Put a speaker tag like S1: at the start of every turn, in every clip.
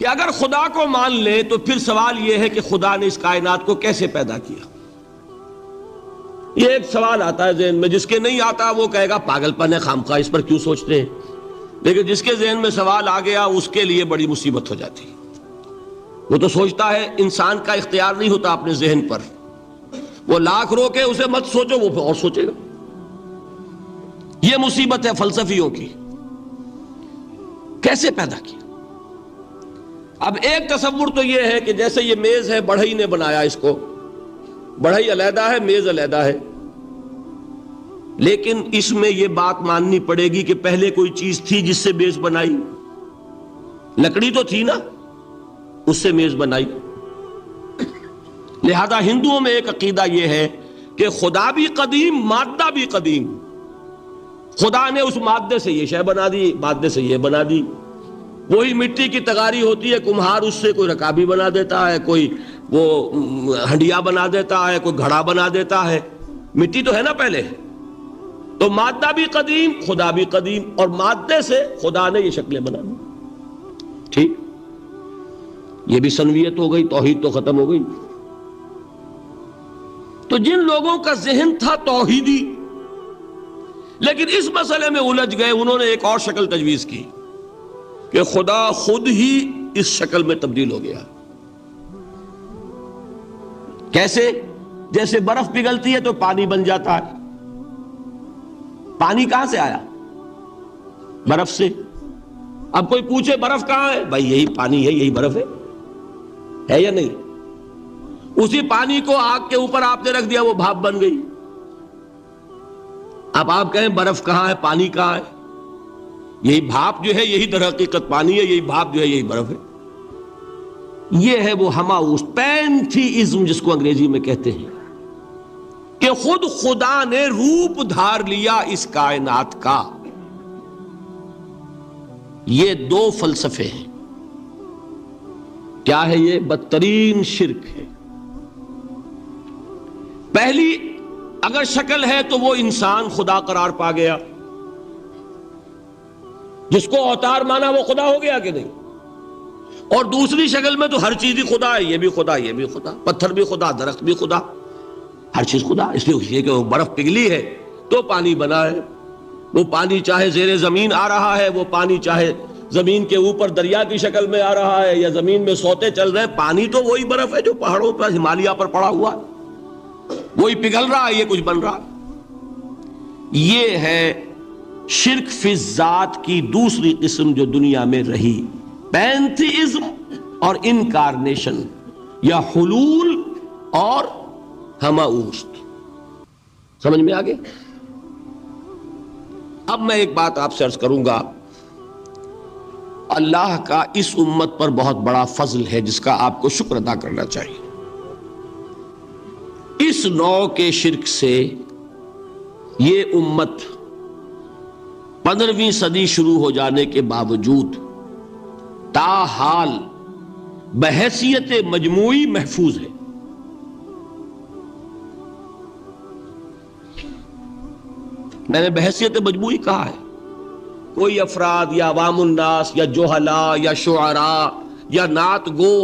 S1: کہ اگر خدا کو مان لے تو پھر سوال یہ ہے کہ خدا نے اس کائنات کو کیسے پیدا کیا. یہ ایک سوال آتا ہے ذہن میں، جس کے نہیں آتا وہ کہے گا پاگل پن ہے، خامخواہ اس پر کیوں سوچتے ہیں. لیکن جس کے ذہن میں سوال آ گیا اس کے لیے بڑی مصیبت ہو جاتی. وہ تو سوچتا ہے، انسان کا اختیار نہیں ہوتا اپنے ذہن پر. وہ لاکھ روکے اسے مت سوچو، وہ اور سوچے گا. یہ مصیبت ہے فلسفیوں کی. کیسے پیدا کیا؟ اب ایک تصور تو یہ ہے کہ جیسے یہ میز ہے، بڑھئی نے بنایا اس کو، بڑھئی علیحدہ ہے، میز علیحدہ ہے. لیکن اس میں یہ بات ماننی پڑے گی کہ پہلے کوئی چیز تھی جس سے میز بنائی. لکڑی تو تھی نا، اس سے میز بنائی. لہذا ہندوؤں میں ایک عقیدہ یہ ہے کہ خدا بھی قدیم، مادہ بھی قدیم. خدا نے اس مادے سے یہ شے بنا دی، مادے سے یہ بنا دی. وہی مٹی کی تغاری ہوتی ہے، کمہار اس سے کوئی رکابی بنا دیتا ہے، کوئی وہ ہنڈیا بنا دیتا ہے، کوئی گھڑا بنا دیتا ہے. مٹی تو ہے نا پہلے. تو مادہ بھی قدیم، خدا بھی قدیم، اور مادے سے خدا نے یہ شکلیں بنا دی. ٹھیک، یہ بھی سنویت ہو گئی، توحید تو ختم ہو گئی. تو جن لوگوں کا ذہن تھا توحیدی لیکن اس مسئلے میں الجھ گئے، انہوں نے ایک اور شکل تجویز کی کہ خدا خود ہی اس شکل میں تبدیل ہو گیا. کیسے؟ جیسے برف پگھلتی ہے تو پانی بن جاتا ہے. پانی کہاں سے آیا؟ برف سے. اب کوئی پوچھے برف کہاں ہے؟ بھائی یہی پانی ہے، یہی برف ہے یا نہیں؟ اسی پانی کو آگ کے اوپر آپ نے رکھ دیا، وہ بھاپ بن گئی. اب آپ کہیں برف کہاں ہے، پانی کہاں ہے؟ یہی بھاپ جو ہے یہی در حقیقت پانی ہے، یہی بھاپ جو ہے یہی برف ہے. یہ ہے وہ ہماؤس پینتھیزم جس کو انگریزی میں کہتے ہیں، کہ خود خدا نے روپ دھار لیا اس کائنات کا. یہ دو فلسفے ہیں. کیا ہے یہ؟ بدترین شرک ہے. پہلی اگر شکل ہے تو وہ انسان خدا قرار پا گیا، جس کو اوتار مانا وہ خدا ہو گیا کہ نہیں. اور دوسری شکل میں تو ہر چیز ہی خدا ہے، یہ بھی خدا، یہ بھی خدا، پتھر بھی خدا، درخت بھی خدا، ہر چیز خدا. اس لیے کہ وہ برف پگھلی ہے تو پانی بنا ہے. وہ پانی چاہے زیر زمین آ رہا ہے، وہ پانی چاہے زمین کے اوپر دریا کی شکل میں آ رہا ہے یا زمین میں سوتے چل رہے ہیں، پانی تو وہی برف ہے جو پہاڑوں پر ہمالیہ پر پڑا ہوا ہے، وہی پگھل رہا ہے، یہ کچھ بن رہا ہے. یہ ہے شرک فی الذات کی دوسری قسم جو دنیا میں رہی، پینتھیزم اور انکارنیشن، یا حلول اور ہماؤست. سمجھ میں آگے؟ اب میں ایک بات آپ سے عرض کروں گا. اللہ کا اس امت پر بہت بڑا فضل ہے جس کا آپ کو شکر ادا کرنا چاہیے. اس نوع کے شرک سے یہ امت 15ویں صدی شروع ہو جانے کے باوجود تاحال بحیثیت مجموعی محفوظ ہے. میں نے بحیثیت مجموعی کہا ہے. کوئی افراد یا عوام الناس یا جوہلا یا شعراء یا نعت گو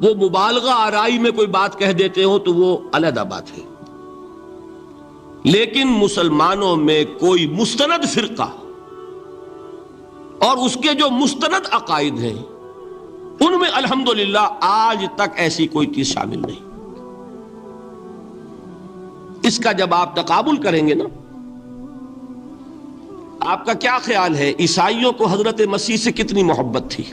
S1: وہ مبالغہ آرائی میں کوئی بات کہہ دیتے ہو تو وہ علیحدہ بات ہے. لیکن مسلمانوں میں کوئی مستند فرقہ اور اس کے جو مستند عقائد ہیں ان میں الحمدللہ آج تک ایسی کوئی چیز شامل نہیں. اس کا جب آپ تقابل کریں گے نا، آپ کا کیا خیال ہے عیسائیوں کو حضرت مسیح سے کتنی محبت تھی؟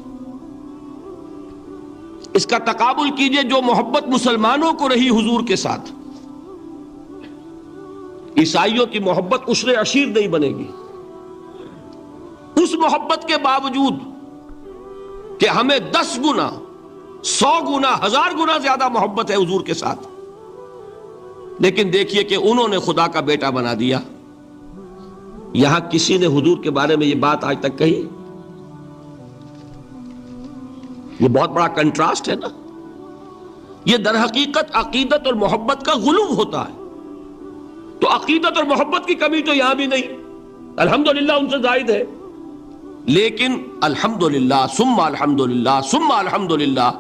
S1: اس کا تقابل کیجئے جو محبت مسلمانوں کو رہی حضور کے ساتھ. عیسائیوں کی محبت عشر عشیر نہیں بنے گی. اس محبت کے باوجود کہ ہمیں 10 گنا 100 گنا 1000 گنا زیادہ محبت ہے حضور کے ساتھ، لیکن دیکھیے کہ انہوں نے خدا کا بیٹا بنا دیا. یہاں کسی نے حضور کے بارے میں یہ بات آج تک کہی؟ یہ بہت بڑا کنٹراسٹ ہے نا. یہ در حقیقت عقیدت اور محبت کا غلو ہوتا ہے. تو عقیدت اور محبت کی کمی تو یہاں بھی نہیں، الحمدللہ ان سے زائد ہے. لیکن الحمدللہ ثم الحمدللہ ثم الحمدللہ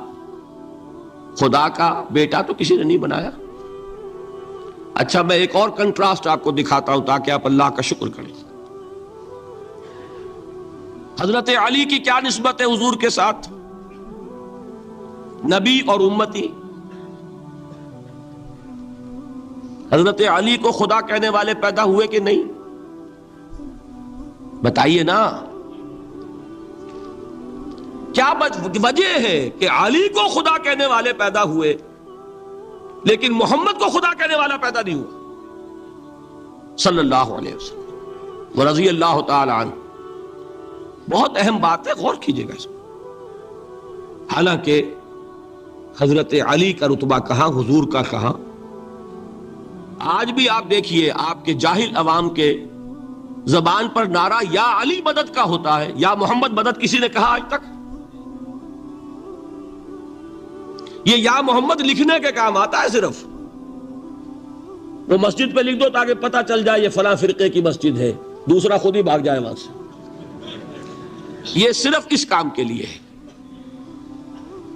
S1: خدا کا بیٹا تو کسی نے نہیں بنایا. اچھا میں ایک اور کنٹراسٹ آپ کو دکھاتا ہوں تاکہ آپ اللہ کا شکر کریں. حضرت علی کی کیا نسبت ہے حضور کے ساتھ؟ نبی اور امتی. حضرت علی کو خدا کہنے والے پیدا ہوئے کہ نہیں؟ بتائیے نا. کیا وجہ ہے کہ علی کو خدا کہنے والے پیدا ہوئے لیکن محمد کو خدا کہنے والا پیدا نہیں ہوا صلی اللہ علیہ وسلم ورضی اللہ تعالی عنہ؟ بہت اہم بات ہے، غور کیجئے گا اس میں. حالانکہ حضرت علی کا رتبہ کہاں، حضور کا کہاں. آج بھی آپ دیکھیے آپ کے جاہل عوام کے زبان پر نعرہ یا علی مدد کا ہوتا ہے، یا محمد مدد کسی نے کہا آج تک؟ یہ یا محمد لکھنے کے کام آتا ہے صرف. وہ مسجد پہ لکھ دو تاکہ پتہ چل جائے یہ فلاں فرقے کی مسجد ہے، دوسرا خود ہی بھاگ جائے وہاں سے. یہ صرف اس کام کے لیے ہے.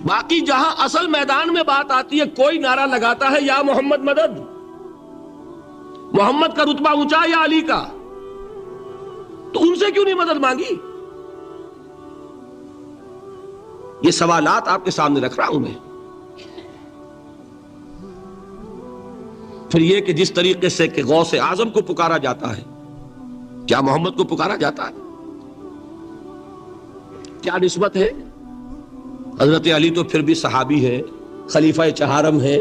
S1: باقی جہاں اصل میدان میں بات آتی ہے کوئی نعرہ لگاتا ہے یا محمد مدد. محمد کا رتبہ اونچا یا علی کا؟ تو ان سے کیوں نہیں مدد مانگی؟ یہ سوالات آپ کے سامنے رکھ رہا ہوں میں. پھر یہ کہ جس طریقے سے کہ غوث اعظم کو پکارا جاتا ہے، کیا محمد کو پکارا جاتا ہے؟ کیا نسبت ہے؟ حضرت علی تو پھر بھی صحابی ہے، خلیفہ چہارم ہے،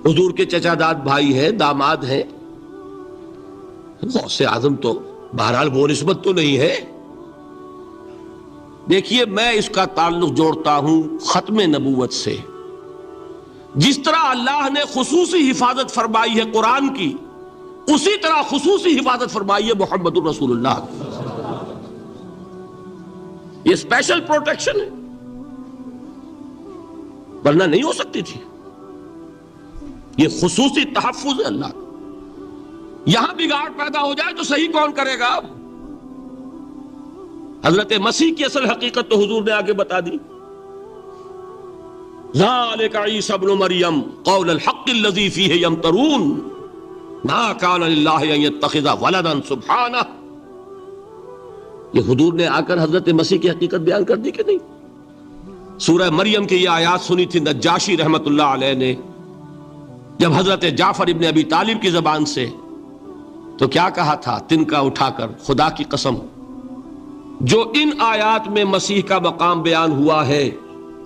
S1: حضور کے چچا داد بھائی ہے، داماد ہے. غوث اعظم تو بہرحال وہ نسبت تو نہیں ہے. دیکھیے میں اس کا تعلق جوڑتا ہوں ختم نبوت سے. جس طرح اللہ نے خصوصی حفاظت فرمائی ہے قرآن کی، اسی طرح خصوصی حفاظت فرمائی ہے محمد الرسول اللہ. یہ اسپیشل پروٹیکشن ہے، ورنہ نہیں ہو سکتی تھی. یہ خصوصی تحفظ ہے اللہ کا. یہاں بگاڑ پیدا ہو جائے تو صحیح کون کرے گا؟ اب حضرت مسیح کی اصل حقیقت تو حضور نے آگے بتا دی. ذالک عیسی ابن مریم قول الحق الذی فیہ یمترون ما کان للہ ان یتخذ ولدا سبحانہ. یہ حضور نے آ کر حضرت مسیح کی حقیقت بیان کر دی کہ نہیں؟ سورہ مریم کی یہ آیات سنی تھی نجاشی رحمت اللہ علیہ نے جب حضرت جعفر ابن ابی طالب کی زبان سے، تو کیا کہا تھا تنکا اٹھا کر، خدا کی قسم جو ان آیات میں مسیح کا مقام بیان ہوا ہے،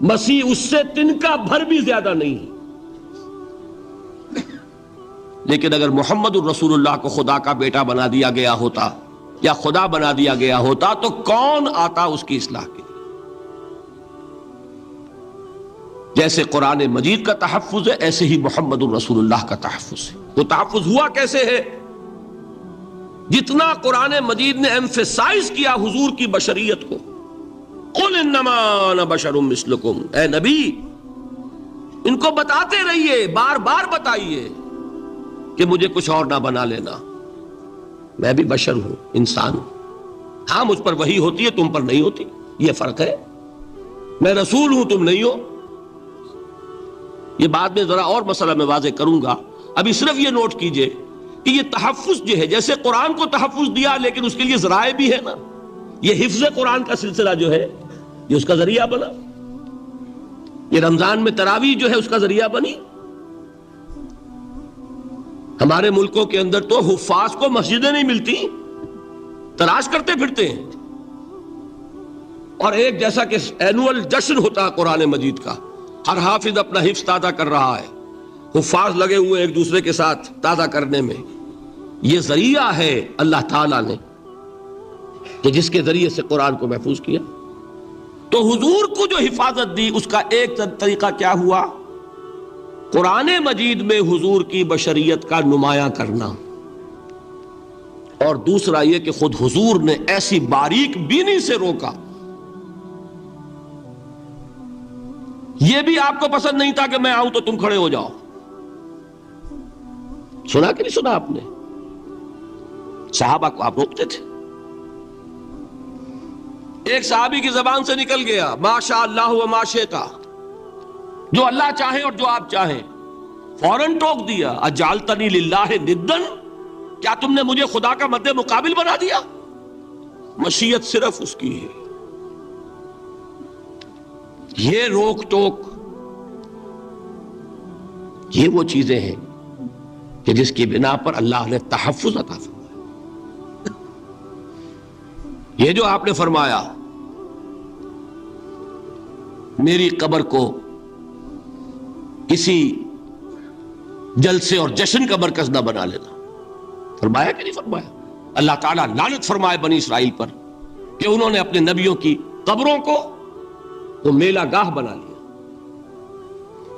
S1: مسیح اس سے تنکا بھر بھی زیادہ نہیں ہے. لیکن اگر محمد الرسول اللہ کو خدا کا بیٹا بنا دیا گیا ہوتا یا خدا بنا دیا گیا ہوتا تو کون آتا اس کی اصلاح کے لیے؟ جیسے قرآن مجید کا تحفظ ہے ایسے ہی محمد الرسول اللہ کا تحفظ ہے. وہ تحفظ ہوا کیسے ہے؟ جتنا قرآن مجید نے ایمفیسائز کیا حضور کی بشریت کو، قل انما انا بشر مثلکم، اے نبی ان کو بتاتے رہیے، بار بار بتائیے کہ مجھے کچھ اور نہ بنا لینا، میں بھی بشر ہوں، انسان ہوں. ہاں مجھ پر وحی ہوتی ہے، تم پر نہیں ہوتی، یہ فرق ہے. میں رسول ہوں، تم نہیں ہو. یہ بعد میں ذرا اور مسئلہ میں واضح کروں گا. ابھی صرف یہ نوٹ کیجئے کہ یہ تحفظ جو ہے، جیسے قرآن کو تحفظ دیا لیکن اس کے لیے ذرائع بھی ہے نا. یہ حفظ قرآن کا سلسلہ جو ہے یہ اس کا ذریعہ بنا. یہ رمضان میں تراویح جو ہے اس کا ذریعہ بنی. ہمارے ملکوں کے اندر تو حفاظ کو مسجدیں نہیں ملتی، تلاش کرتے پھرتے ہیں. اور ایک جیسا کہ اینول جشن ہوتا ہے قرآن مجید کا، ہر حافظ اپنا حفظ تازہ کر رہا ہے، حفاظ لگے ہوئے ایک دوسرے کے ساتھ تازہ کرنے میں. یہ ذریعہ ہے اللہ تعالیٰ نے کہ جس کے ذریعے سے قرآن کو محفوظ کیا. تو حضور کو جو حفاظت دی اس کا ایک طریقہ کیا ہوا؟ قرآن مجید میں حضور کی بشریت کا نمایاں کرنا، اور دوسرا یہ کہ خود حضور نے ایسی باریک بینی سے روکا. یہ بھی آپ کو پسند نہیں تھا کہ میں آؤں تو تم کھڑے ہو جاؤ. سنا کہ نہیں سنا آپ نے؟ صحابہ کو آپ روکتے تھے. ایک صحابی کی زبان سے نکل گیا ماشاء اللہ و ما شئت، جو اللہ چاہے اور جو آپ چاہیں، فوراً ٹوک دیا اجعلتنی للہ ندن، کیا تم نے مجھے خدا کا مد مقابل بنا دیا؟ مشیت صرف اس کی ہے۔ یہ روک ٹوک، یہ وہ چیزیں ہیں کہ جس کی بنا پر اللہ نے تحفظ عطا فرمایا۔ یہ جو آپ نے فرمایا میری قبر کو کسی جلسے اور جشن کا مرکز نہ بنا لینا، فرمایا کہ نہیں فرمایا؟ اللہ تعالیٰ لعنت فرمائے بنی اسرائیل پر کہ انہوں نے اپنے نبیوں کی قبروں کو وہ میلہ گاہ بنا لیا۔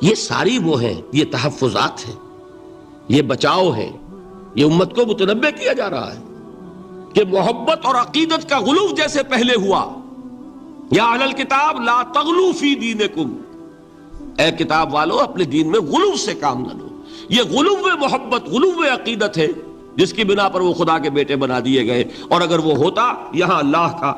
S1: یہ ساری وہ ہیں، یہ تحفظات ہیں، یہ بچاؤ ہے، یہ امت کو متنبہ کیا جا رہا ہے کہ محبت اور عقیدت کا غلو جیسے پہلے ہوا، یا اہل الکتاب لا تغلو فی دینکم، اے کتاب والو اپنے دین میں غلو سے کام نہ لو۔ یہ غلو محبت، غلو عقیدت ہے جس کی بنا پر وہ خدا کے بیٹے بنا دیے گئے، اور اگر وہ ہوتا یہاں اللہ کا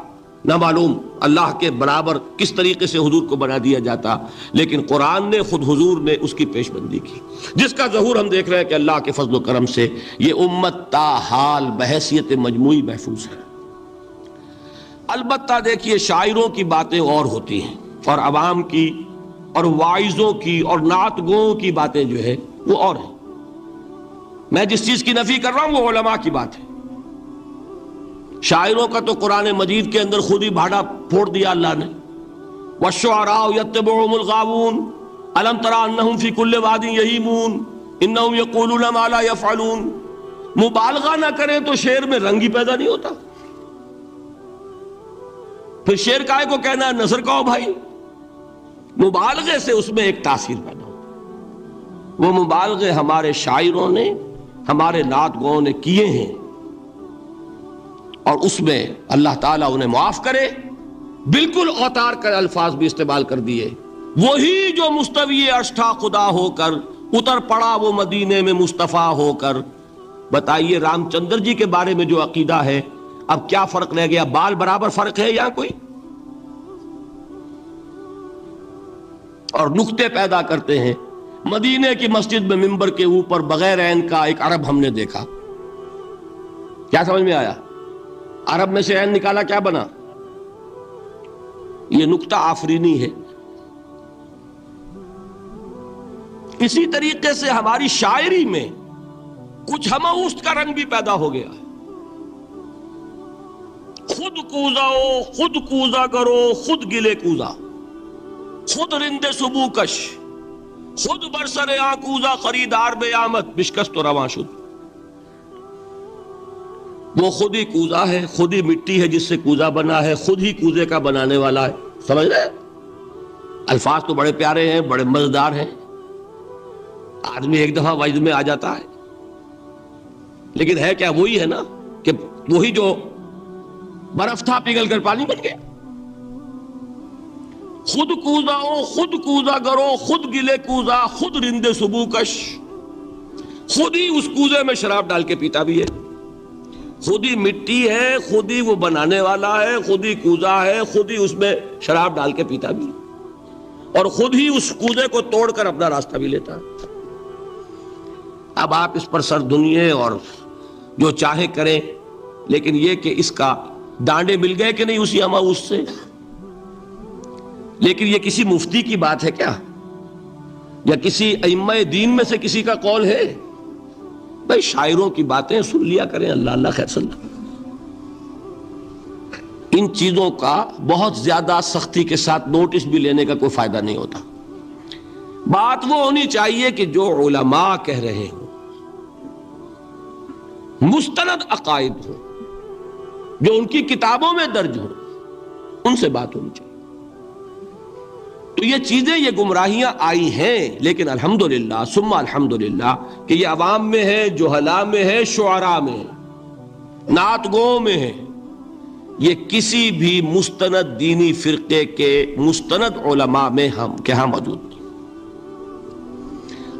S1: نہ معلوم اللہ کے برابر کس طریقے سے حضور کو بنا دیا جاتا، لیکن قرآن نے خود حضور نے اس کی پیش بندی کی، جس کا ظہور ہم دیکھ رہے ہیں کہ اللہ کے فضل و کرم سے یہ امت تا حال بحیثیت مجموعی محفوظ ہے۔ البتہ دیکھیے شاعروں کی باتیں اور ہوتی ہیں، اور عوام کی اور واعظوں کی اور نعت گوؤں کی باتیں جو ہے وہ اور ہیں۔ میں جس چیز کی نفی کر رہا ہوں وہ علماء کی بات ہے۔ شاعروں کا تو قرآن مجید کے اندر خود ہی بھاڑا پھوڑ دیا اللہ نے، والشعراء یتبعهم الغاوون الم تر انہم فی کل واد یہیمون انہم یقولون ما لا یفعلون۔ مبالغہ نہ کریں تو شعر میں رنگ ہی پیدا نہیں ہوتا، پھر شعر کائے کو کہنا ہے نثر کہو بھائی، مبالغے سے اس میں ایک تاثیر پیدا ہوتا۔ وہ مبالغے ہمارے شاعروں نے ہمارے نعت گوؤں نے کیے ہیں، اور اس میں اللہ تعالیٰ انہیں معاف کرے بالکل اوتار کر الفاظ بھی استعمال کر دیے۔ وہی جو مستوی عرش تھا خدا ہو کر اتر پڑا وہ مدینے میں مصطفیٰ ہو کر۔ بتائیے رام چندر جی کے بارے میں جو عقیدہ ہے، اب کیا فرق رہ گیا؟ بال برابر فرق ہے یہاں کوئی؟ اور نقطے پیدا کرتے ہیں۔ مدینے کی مسجد میں منبر کے اوپر بغیر عین کا ایک عرب ہم نے دیکھا، کیا سمجھ میں آیا؟ عرب میں سے عین نکالا کیا بنا؟ یہ نقطہ آفرینی ہے۔ اسی طریقے سے ہماری شاعری میں کچھ ہمہ کا رنگ بھی پیدا ہو گیا ہے۔ خود کوزاؤ، خود کوزا کرو، خود گلے کوزا، خود رند سبو کش، خود برسر آکوزا خریدار بے آمد بشکست و رواں شد۔ وہ خود ہی کوزا ہے، خود ہی مٹی ہے جس سے کوزا بنا ہے، خود ہی کوزے کا بنانے والا ہے۔ سمجھ رہے؟ الفاظ تو بڑے پیارے ہیں، بڑے مزیدار ہیں، آدمی ایک دفعہ وجد میں آ جاتا ہے، لیکن ہے کیا؟ وہی ہے نا کہ وہی جو برف تھا پگھل کر پانی بن گیا۔ خود کوزاؤ، خود کوزا کرو، خود گلے کوزا، خود رند سبو کش، خود ہی اس کوزے میں شراب ڈال کے پیتا بھی ہے، خود ہی مٹی ہے، خود ہی وہ بنانے والا ہے، خود ہی کوزا ہے، خود ہی اس میں شراب ڈال کے پیتا بھی ہے، اور خود ہی اس کوزے کو توڑ کر اپنا راستہ بھی لیتا ہے۔ اب آپ اس پر سر دنیے اور جو چاہے کریں، لیکن یہ کہ اس کا ڈانڈے مل گئے کہ نہیں اسی ہمہ سے؟ لیکن یہ کسی مفتی کی بات ہے کیا؟ یا کسی ائمہ دین میں سے کسی کا قول ہے؟ بھائی شاعروں کی باتیں سن لیا کریں، اللہ اللہ خیر صلی اللہ۔ ان چیزوں کا بہت زیادہ سختی کے ساتھ نوٹس بھی لینے کا کوئی فائدہ نہیں ہوتا۔ بات وہ ہونی چاہیے کہ جو علماء کہہ رہے ہوں، مستند عقائد ہوں، جو ان کی کتابوں میں درج ہوں، ان سے بات ہونی چاہیے۔ تو یہ چیزیں، یہ گمراہیاں آئی ہیں، لیکن الحمدللہ ثم الحمدللہ کہ یہ عوام میں ہے، جہلاء میں ہے، شعراء میں ہے، نعت گو میں ہے۔ یہ کسی بھی مستند دینی فرقے کے مستند علماء میں ہاں موجود نہیں۔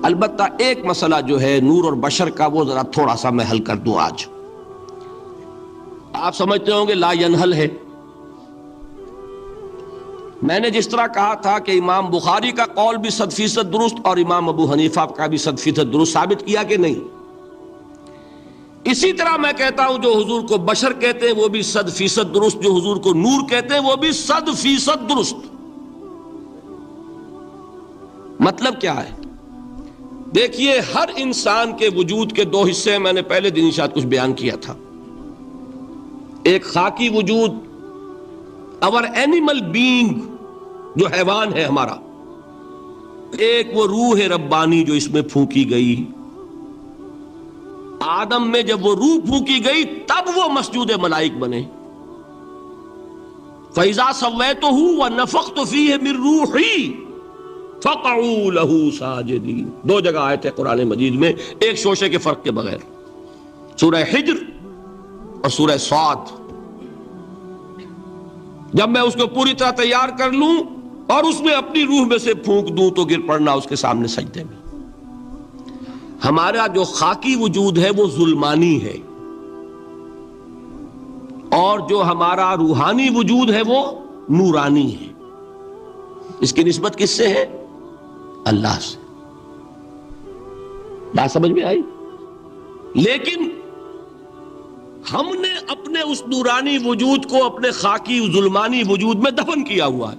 S1: البتہ ایک مسئلہ جو ہے نور اور بشر کا، وہ ذرا تھوڑا سا میں حل کر دوں آج۔ آپ سمجھتے ہوں گے لا ینحل ہے، میں نے جس طرح کہا تھا کہ امام بخاری کا قول بھی 100% درست اور امام ابو حنیفہ کا بھی 100% درست ثابت کیا کہ نہیں، اسی طرح میں کہتا ہوں جو حضور کو بشر کہتے ہیں وہ بھی 100% درست، جو حضور کو نور کہتے ہیں وہ بھی 100% درست۔ مطلب کیا ہے؟ دیکھیے، ہر انسان کے وجود کے دو حصے میں نے پہلے دن شاید کچھ بیان کیا تھا۔ ایک خاکی وجود، اور اینیمل بینگ جو حیوان ہے ہمارا، ایک وہ روح ربانی جو اس میں پھونکی گئی۔ آدم میں جب وہ روح پھونکی گئی تب وہ مسجود ملائک بنے۔ فَإِذَا سَوَّيْتُهُ وَنَفَخْتُ فِيهِ مِن رُوحِي فَقَعُوا لَهُ سَاجِدِينَ۔ دو جگہ آئے تھے قرآن مجید میں ایک شوشے کے فرق کے بغیر، سورہ حجر اور سورہ صاد۔ جب میں اس کو پوری طرح تیار کر لوں اور اس میں اپنی روح میں سے پھونک دوں تو گر پڑنا اس کے سامنے سجدے میں۔ ہمارا جو خاکی وجود ہے وہ ظلمانی ہے، اور جو ہمارا روحانی وجود ہے وہ نورانی ہے۔ اس کی نسبت کس سے ہے؟ اللہ سے۔ بات سمجھ میں آئی؟ لیکن ہم نے اپنے اس نورانی وجود کو اپنے خاکی ظلمانی وجود میں دفن کیا ہوا ہے،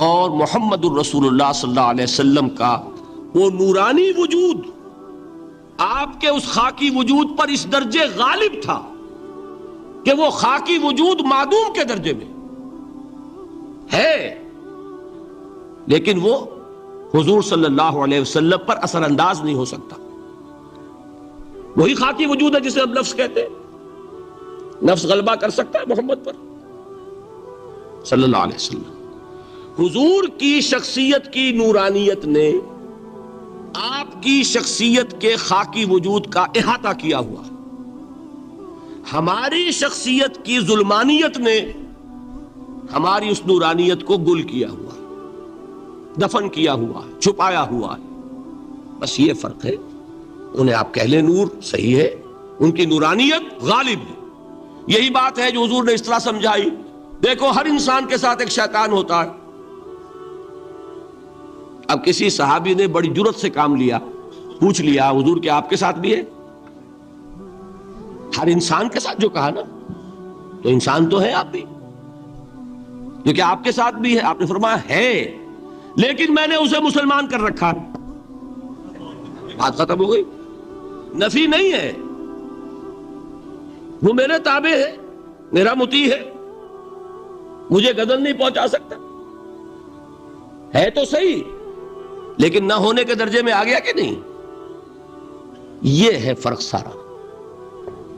S1: اور محمد الرسول اللہ صلی اللہ علیہ وسلم کا وہ نورانی وجود آپ کے اس خاکی وجود پر اس درجے غالب تھا کہ وہ خاکی وجود معدوم کے درجے میں ہے، لیکن وہ حضور صلی اللہ علیہ وسلم پر اثر انداز نہیں ہو سکتا۔ وہی خاکی وجود ہے جسے ہم نفس کہتے ہیں۔ نفس غلبہ کر سکتا ہے محمد پر صلی اللہ علیہ وسلم؟ حضور کی شخصیت کی نورانیت نے آپ کی شخصیت کے خاکی وجود کا احاطہ کیا ہوا، ہماری شخصیت کی ظلمانیت نے ہماری اس نورانیت کو گل کیا ہوا، دفن کیا ہوا، چھپایا ہوا ہے۔ بس یہ فرق ہے۔ انہیں آپ کہہ لیں نور، صحیح ہے، ان کی نورانیت غالب ہے۔ یہی بات ہے جو حضور نے اس طرح سمجھائی۔ دیکھو، ہر انسان کے ساتھ ایک شیطان ہوتا ہے۔ اب کسی صحابی نے بڑی جرت سے کام لیا، پوچھ لیا حضور کہ آپ کے ساتھ بھی ہے؟ ہر انسان کے ساتھ جو کہا نا، تو انسان تو ہے آپ بھی، جو کہ آپ کے ساتھ بھی ہے۔ آپ نے فرمایا ہے، لیکن میں نے اسے مسلمان کر رکھا۔ بات ختم ہو گئی۔ نفی نہیں ہے، وہ میرے تابع ہے، میرا مطیع ہے، مجھے گدن نہیں پہنچا سکتا۔ ہے تو صحیح، لیکن نہ ہونے کے درجے میں آ گیا کہ نہیں؟ یہ ہے فرق سارا۔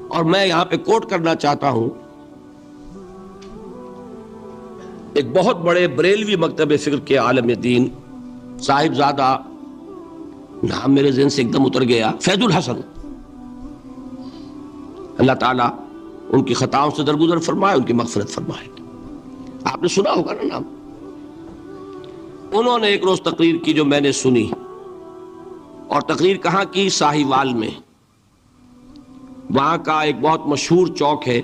S1: اور میں یہاں پہ کوٹ کرنا چاہتا ہوں ایک بہت بڑے بریلوی مکتب فکر کے عالم دین، صاحب زادہ، نام میرے ذہن سے ایک دم اتر گیا، فیض الحسن، اللہ تعالیٰ ان کی خطاؤں سے درگزر فرمائے، ان کی مغفرت فرمائے۔ آپ نے سنا ہوگا نا نام۔ انہوں نے ایک روز تقریر کی جو میں نے سنی، اور تقریر کہاں کی؟ ساہیوال میں۔ وہاں کا ایک بہت مشہور چوک ہے،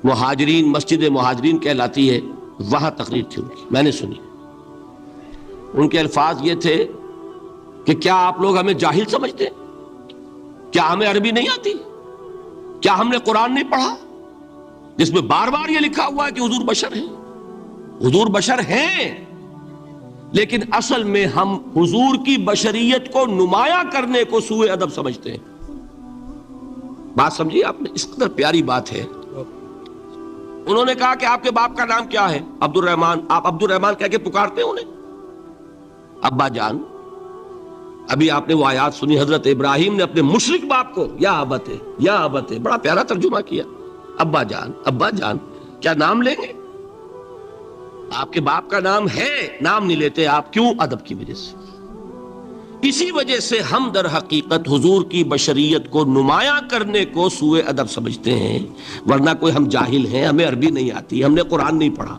S1: مہاجرین، مسجد مہاجرین کہلاتی ہے، وہاں تقریر تھی ان کی، میں نے سنی۔ ان کے الفاظ یہ تھے کہ کیا آپ لوگ ہمیں جاہل سمجھتے ہیں؟ کیا ہمیں عربی نہیں آتی؟ کیا ہم نے قرآن نہیں پڑھا جس میں بار بار یہ لکھا ہوا ہے کہ حضور بشر ہیں؟ حضور بشر ہیں، لیکن اصل میں ہم حضور کی بشریت کو نمایاں کرنے کو سوء ادب سمجھتے ہیں۔ بات سمجھیے آپ نے، اس قدر پیاری بات ہے۔ انہوں نے کہا کہ آپ کے باپ کا نام کیا ہے؟ عبد الرحمن۔ آپ عبد الرحمن کہہ کے پکارتے ہیں انہیں؟ ابا جان۔ ابھی آپ نے وہ آیات سنی، حضرت ابراہیم نے اپنے مشرک باپ کو یا ابت ہے، یا ابت ہے، بڑا پیارا ترجمہ کیا، ابا جان، ابا جان۔ کیا نام لیں گے؟ آپ کے باپ کا نام ہے، نام نہیں لیتے آپ، کیوں؟ ادب کی وجہ سے۔ اسی وجہ سے ہم در حقیقت حضور کی بشریت کو نمایاں کرنے کو سوء ادب سمجھتے ہیں، ورنہ کوئی ہم جاہل ہیں، ہمیں عربی نہیں آتی، ہم نے قرآن نہیں پڑھا،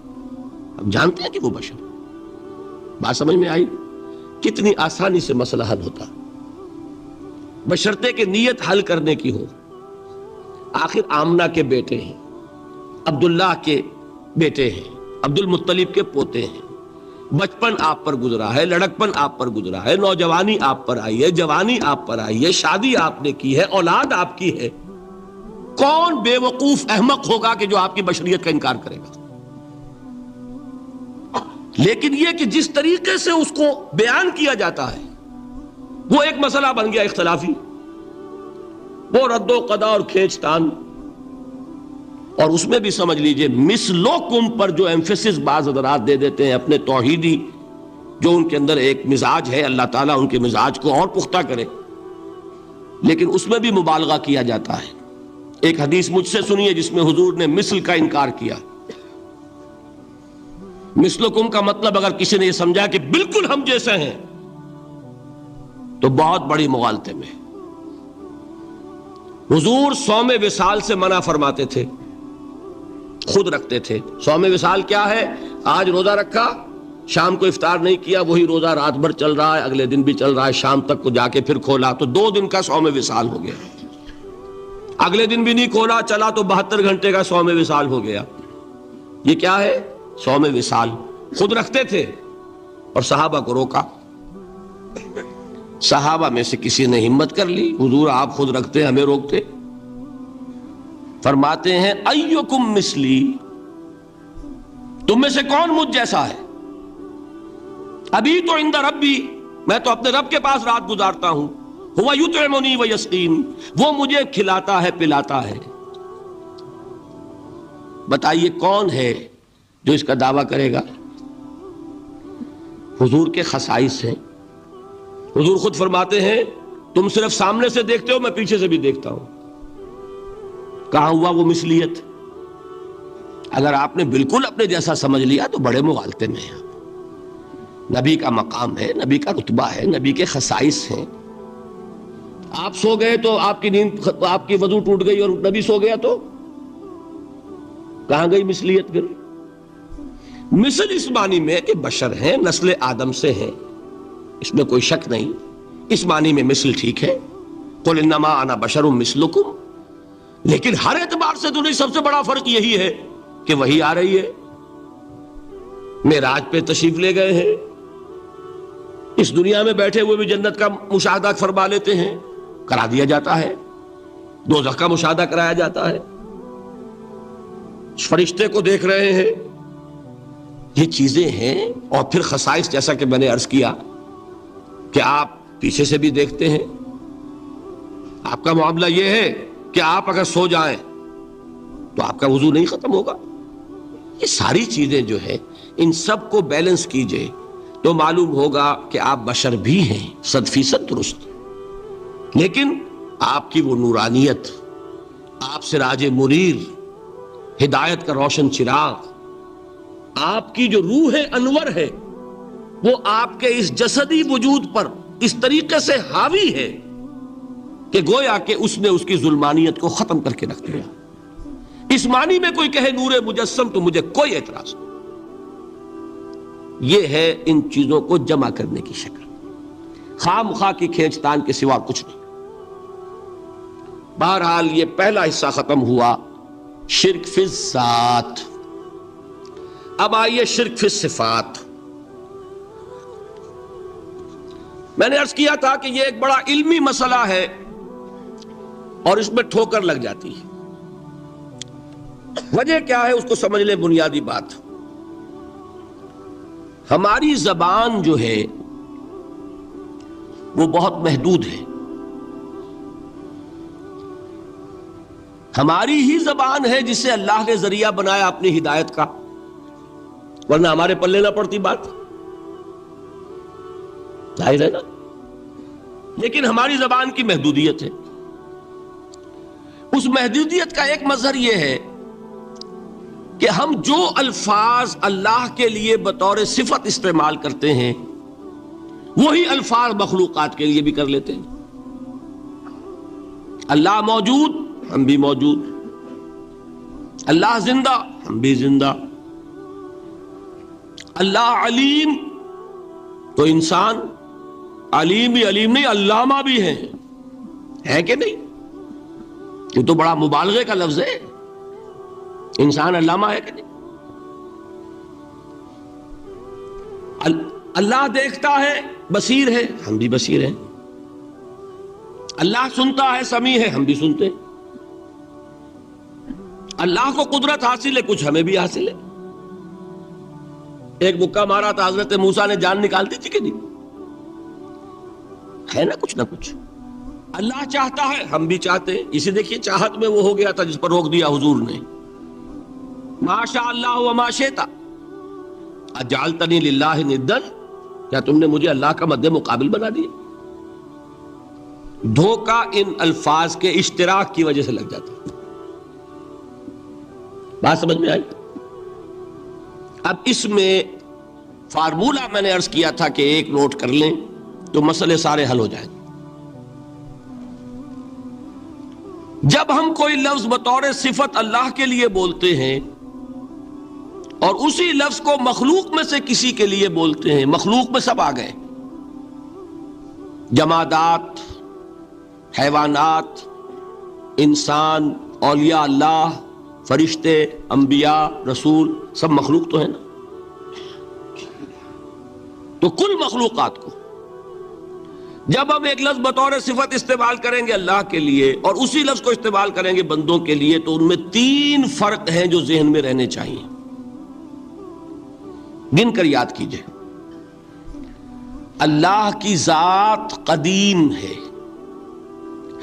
S1: ہم جانتے ہیں کہ وہ بشر۔ بات سمجھ میں آئی؟ کتنی آسانی سے مسئلہ حل ہوتا، بشرطے کہ نیت حل کرنے کی ہو۔ آخر آمنہ کے بیٹے ہیں، عبداللہ کے بیٹے ہیں، عبد المطلب کے پوتے ہیں، بچپن آپ پر گزرا ہے، لڑکپن آپ پر گزرا ہے، نوجوانی آپ پر آئی ہے، جوانی آپ پر آئی ہے، شادی آپ نے کی ہے، اولاد آپ کی ہے، کون بے وقوف احمق ہوگا کہ جو آپ کی بشریت کا انکار کرے گا؟ لیکن یہ کہ جس طریقے سے اس کو بیان کیا جاتا ہے وہ ایک مسئلہ بن گیا اختلافی، وہ رد و قضا اور کھینچ تان، اور اس میں بھی سمجھ لیجئے مثلکم پر جو ایمفیسس بعض حضرات دے دیتے ہیں اپنے توحیدی، جو ان کے اندر ایک مزاج ہے، اللہ تعالیٰ ان کے مزاج کو اور پختہ کرے، لیکن اس میں بھی مبالغہ کیا جاتا ہے۔ ایک حدیث مجھ سے سنیے جس میں حضور نے مثل کا انکار کیا۔ مثلکم کا مطلب اگر کسی نے یہ سمجھا کہ بالکل ہم جیسے ہیں تو بہت بڑی مغالطے میں۔ حضور صوم وصال سے منع فرماتے تھے، خود رکھتے تھے۔ صوم وصال کیا ہے؟ آج روزہ رکھا، شام کو افطار نہیں کیا، وہی روزہ رات بھر چل رہا ہے، اگلے دن بھی چل رہا ہے، شام تک کو جا کے پھر کھولا تو 2 دن کا صوم وصال ہو گیا۔ اگلے دن بھی نہیں کھولا، چلا تو 72 گھنٹے کا صوم وصال ہو گیا۔ یہ کیا ہے؟ صوم وصال۔ خود رکھتے تھے اور صحابہ کو روکا۔ صحابہ میں سے کسی نے ہمت کر لی، حضور آپ خود رکھتے ہمیں روکتے؟ فرماتے ہیں ایکم مثلی، تم میں سے کون مجھ جیسا ہے؟ ابھی تو عند ربی، میں تو اپنے رب کے پاس رات گزارتا ہوں، ہوا یطعمنی ویسقین، وہ مجھے کھلاتا ہے پلاتا ہے۔ بتائیے کون ہے جو اس کا دعویٰ کرے گا؟ حضور کے خصائص ہیں۔ حضور خود فرماتے ہیں تم صرف سامنے سے دیکھتے ہو، میں پیچھے سے بھی دیکھتا ہوں۔ کہاں ہوا وہ مثلیت؟ اگر آپ نے بالکل اپنے جیسا سمجھ لیا تو بڑے مغالطے میں ہیں۔ نبی کا مقام ہے، نبی کا رتبہ ہے، نبی کے خصائص ہیں۔ آپ سو گئے تو آپ کی نیند، آپ کی وضو ٹوٹ گئی اور نبی سو گیا تو کہاں گئی مثلیت؟ پھر مثل اس معنی میں کہ بشر ہیں، نسل آدم سے ہیں، اس میں کوئی شک نہیں، اس معنی میں مثل ٹھیک ہے، قل انما انا بشر مثلکم، لیکن ہر اعتبار سے تو نہیں۔ سب سے بڑا فرق یہی ہے کہ وہی آ رہی ہے، معراج پہ تشریف لے گئے ہیں، اس دنیا میں بیٹھے ہوئے بھی جنت کا مشاہدہ فرما لیتے ہیں، کرا دیا جاتا ہے، دوزخ کا مشاہدہ کرایا جاتا ہے، فرشتے کو دیکھ رہے ہیں۔ یہ چیزیں ہیں، اور پھر خصائص جیسا کہ میں نے عرض کیا کہ آپ پیچھے سے بھی دیکھتے ہیں۔ آپ کا معاملہ یہ ہے کہ آپ اگر سو جائیں تو آپ کا وضو نہیں ختم ہوگا۔ یہ ساری چیزیں جو ہے ان سب کو بیلنس کیجئے تو معلوم ہوگا کہ آپ بشر بھی ہیں 100% درست، لیکن آپ کی وہ نورانیت، آپ سراج منیر، ہدایت کا روشن چراغ، آپ کی جو روح انور ہے، وہ آپ کے اس جسدی وجود پر اس طریقے سے حاوی ہے کہ گویا کہ اس نے اس کی ظلمانیت کو ختم کر کے رکھ دیا۔ اس معنی میں کوئی کہے نور مجسم تو مجھے کوئی اعتراض نہیں۔ یہ ہے ان چیزوں کو جمع کرنے کی شکل، خواہ مخواہ کی کھینچ تان کے سوا کچھ نہیں۔ بہرحال یہ پہلا حصہ ختم ہوا، شرک فی الذات۔ اب آئیے شرک فی الصفات۔ میں نے عرض کیا تھا کہ یہ ایک بڑا علمی مسئلہ ہے اور اس میں ٹھوکر لگ جاتی ہے۔ وجہ کیا ہے اس کو سمجھ لیں۔ بنیادی بات، ہماری زبان جو ہے وہ بہت محدود ہے۔ ہماری ہی زبان ہے جسے اللہ نے ذریعہ بنایا اپنی ہدایت کا، ورنہ ہمارے پلے نہ پڑتی بات، ظاہر ہے نا۔ لیکن ہماری زبان کی محدودیت ہے۔ اس محدودیت کا ایک مظہر یہ ہے کہ ہم جو الفاظ اللہ کے لیے بطور صفت استعمال کرتے ہیں وہی الفاظ مخلوقات کے لیے بھی کر لیتے ہیں۔ اللہ موجود، ہم بھی موجود۔ اللہ زندہ، ہم بھی زندہ۔ اللہ علیم، تو انسان علیم بھی علیم نہیں، علامہ بھی ہے کہ نہیں؟ یہ تو بڑا مبالغے کا لفظ ہے۔ انسان علامہ ہے کہ نہیں؟ اللہ دیکھتا ہے، بصیر ہے، ہم بھی بصیر ہیں۔ اللہ سنتا ہے، سمیع ہے، ہم بھی سنتے ہیں۔ اللہ کو قدرت حاصل ہے، کچھ ہمیں بھی حاصل ہے۔ ایک مکہ مارا تھا حضرت موسیٰ نے، جان نکال دی تھی کہ نہیں؟ ہے نا کچھ نہ کچھ۔ اللہ چاہتا ہے، ہم بھی چاہتے ہیں۔ اسے دیکھیے چاہت میں وہ ہو گیا تھا جس پر روک دیا حضور نے، ما شاء اللہ وما شئت اجعلتنی للہ ندا، کیا تم نے مجھے اللہ کا مد مقابل بنا دیا؟ دھوکہ ان الفاظ کے اشتراک کی وجہ سے لگ جاتا ہے۔ بات سمجھ میں آئی؟ اب اس میں فارمولہ میں نے عرض کیا تھا کہ ایک نوٹ کر لیں تو مسئلے سارے حل ہو جائیں گے۔ جب ہم کوئی لفظ بطور صفت اللہ کے لیے بولتے ہیں اور اسی لفظ کو مخلوق میں سے کسی کے لیے بولتے ہیں، مخلوق میں سب آ گئے، جمادات، حیوانات، انسان، اولیاء اللہ، فرشتے، انبیاء، رسول، سب مخلوق تو ہیں نا؟ تو کل مخلوقات کو جب ہم ایک لفظ بطور صفت استعمال کریں گے اللہ کے لیے اور اسی لفظ کو استعمال کریں گے بندوں کے لیے، تو ان میں 3 فرق ہیں جو ذہن میں رہنے چاہیے، گن کر یاد کیجئے۔ اللہ کی ذات قدیم ہے،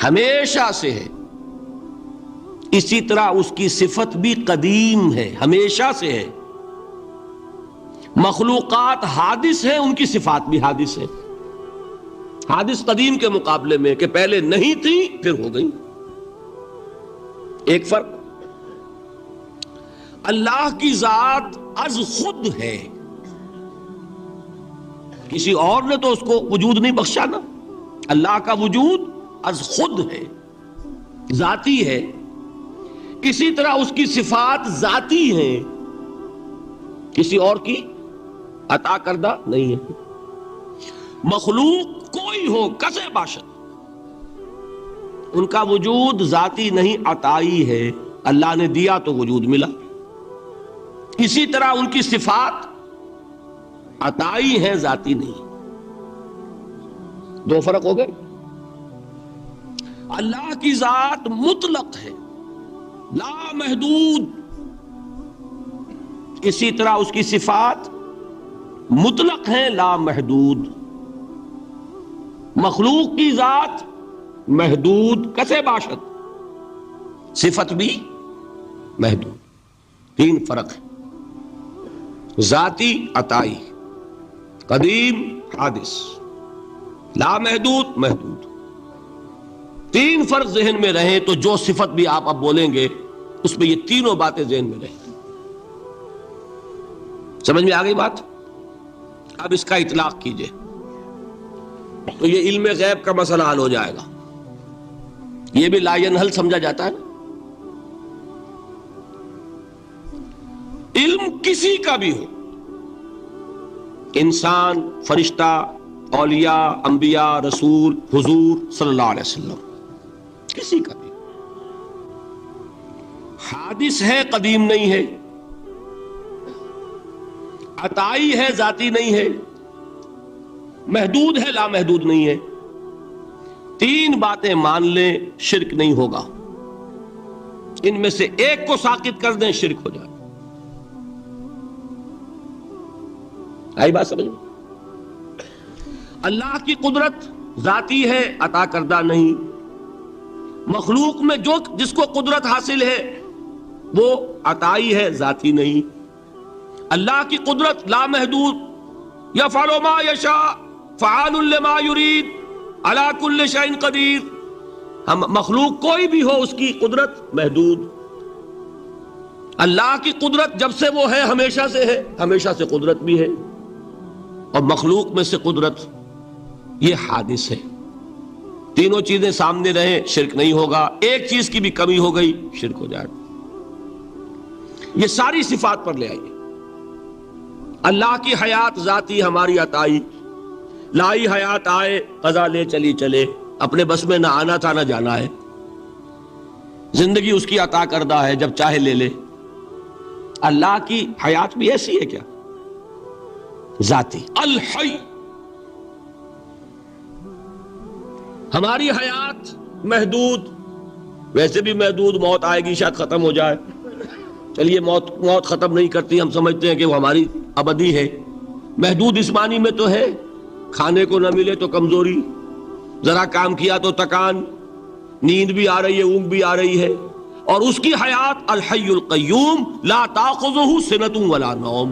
S1: ہمیشہ سے ہے، اسی طرح اس کی صفت بھی قدیم ہے، ہمیشہ سے ہے۔ مخلوقات حادث ہیں، ان کی صفات بھی حادث ہیں۔ حادث قدیم کے مقابلے میں کہ پہلے نہیں تھی پھر ہو گئی۔ ایک فرق، اللہ کی ذات از خود ہے، کسی اور نے تو اس کو وجود نہیں بخشا نا، اللہ کا وجود از خود ہے، ذاتی ہے۔ کسی طرح اس کی صفات ذاتی ہیں، کسی اور کی عطا کردہ نہیں ہے۔ مخلوق کوئی ہو کسے باشد، ان کا وجود ذاتی نہیں عطائی ہے، اللہ نے دیا تو وجود ملا۔ اسی طرح ان کی صفات عطائی ہیں، ذاتی نہیں۔ 2 فرق ہو گئے۔ اللہ کی ذات مطلق ہے، لا محدود، اسی طرح اس کی صفات مطلق ہیں، لا محدود۔ مخلوق کی ذات محدود کسے باشد، صفت بھی محدود۔ 3 فرق ہے، ذاتی عطائی، قدیم حادث، لا محدود محدود۔ 3 فرق ذہن میں رہیں تو جو صفت بھی آپ اب بولیں گے اس میں یہ تینوں باتیں ذہن میں رہیں۔ سمجھ میں آ گئی بات؟ اب اس کا اطلاق کیجئے تو یہ علم غیب کا مسئلہ حل ہو جائے گا۔ یہ بھی لا ینحل سمجھا جاتا ہے نا۔ علم کسی کا بھی ہو، انسان، فرشتہ، اولیاء، انبیاء، رسول، حضور صلی اللہ علیہ وسلم، کسی کا بھی حادث ہے، قدیم نہیں ہے، عطائی ہے، ذاتی نہیں ہے، محدود ہے، لا محدود نہیں ہے۔ 3 باتیں مان لیں، شرک نہیں ہوگا۔ ان میں سے ایک کو ساقط کر دیں، شرک ہو جائے۔ آئی بات سمجھ میں؟ اللہ کی قدرت ذاتی ہے، عطا کردہ نہیں۔ مخلوق میں جس کو قدرت حاصل ہے وہ عطائی ہے، ذاتی نہیں۔ اللہ کی قدرت لا محدود، یفعل ما یشاء فعال لما یرید علی کل شیء قدیر۔ ہم مخلوق کوئی بھی ہو، اس کی قدرت محدود۔ اللہ کی قدرت جب سے وہ ہے ہمیشہ سے ہے، ہمیشہ سے قدرت بھی ہے۔ اور مخلوق میں سے قدرت یہ حادث ہے۔ تینوں چیزیں سامنے رہیں، شرک نہیں ہوگا۔ ایک چیز کی بھی کمی ہو گئی، شرک ہو جائے گا۔ یہ ساری صفات پر لے آئیے۔ اللہ کی حیات ذاتی، ہماری عطائی، لائی حیات آئے، قضا لے چلی چلے، اپنے بس میں نہ آنا تھا نہ جانا ہے۔ زندگی اس کی عطا کردہ ہے، جب چاہے لے لے۔ اللہ کی حیات بھی ایسی ہے کیا؟ ذاتی الحی. ہماری حیات محدود، ویسے بھی محدود، موت آئے گی شاید ختم ہو جائے. چلیے موت ختم نہیں کرتی، ہم سمجھتے ہیں کہ وہ ہماری ابدی ہے. محدود اس معنی میں تو ہے کھانے کو نہ ملے تو کمزوری، ذرا کام کیا تو تکان، نیند بھی آ رہی ہے، اونگ بھی آ رہی ہے. اور اس کی حیات الحی القیوم لا تاخذہ سنۃ ولا نوم.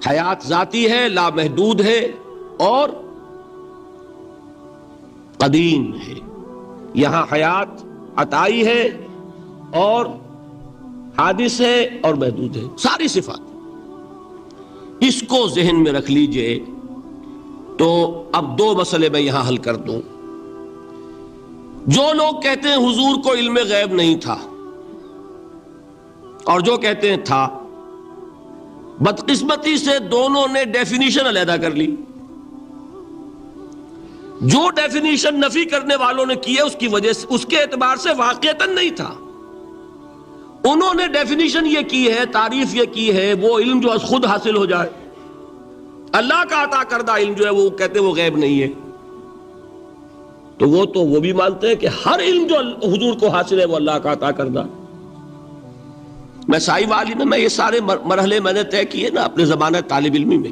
S1: حیات ذاتی ہے، لا محدود ہے اور قدیم ہے. یہاں حیات عطائی ہے اور حادث ہے اور محدود ہے، ساری صفات. اس کو ذہن میں رکھ لیجئے. تو اب دو مسئلے میں یہاں حل کر دوں. جو لوگ کہتے ہیں حضور کو علم غیب نہیں تھا اور جو کہتے ہیں تھا، بدقسمتی سے دونوں نے ڈیفینیشن علیحدہ کر لی. جو ڈیفینیشن نفی کرنے والوں نے کی ہے اس کی وجہ سے، اس کے اعتبار سے واقعتاً نہیں تھا. انہوں نے ڈیفینیشن یہ کی ہے، تعریف یہ کی ہے، وہ علم جو خود حاصل ہو جائے، اللہ کا عطا کردہ علم جو ہے وہ کہتے ہیں وہ غیب نہیں ہے. تو وہ بھی مانتے ہیں کہ ہر علم جو حضور کو حاصل ہے وہ اللہ کا عطا کردہ. میں سائی والی میں یہ سارے مرحلے میں نے طے کیے نا اپنے زمانہ طالب علمی میں.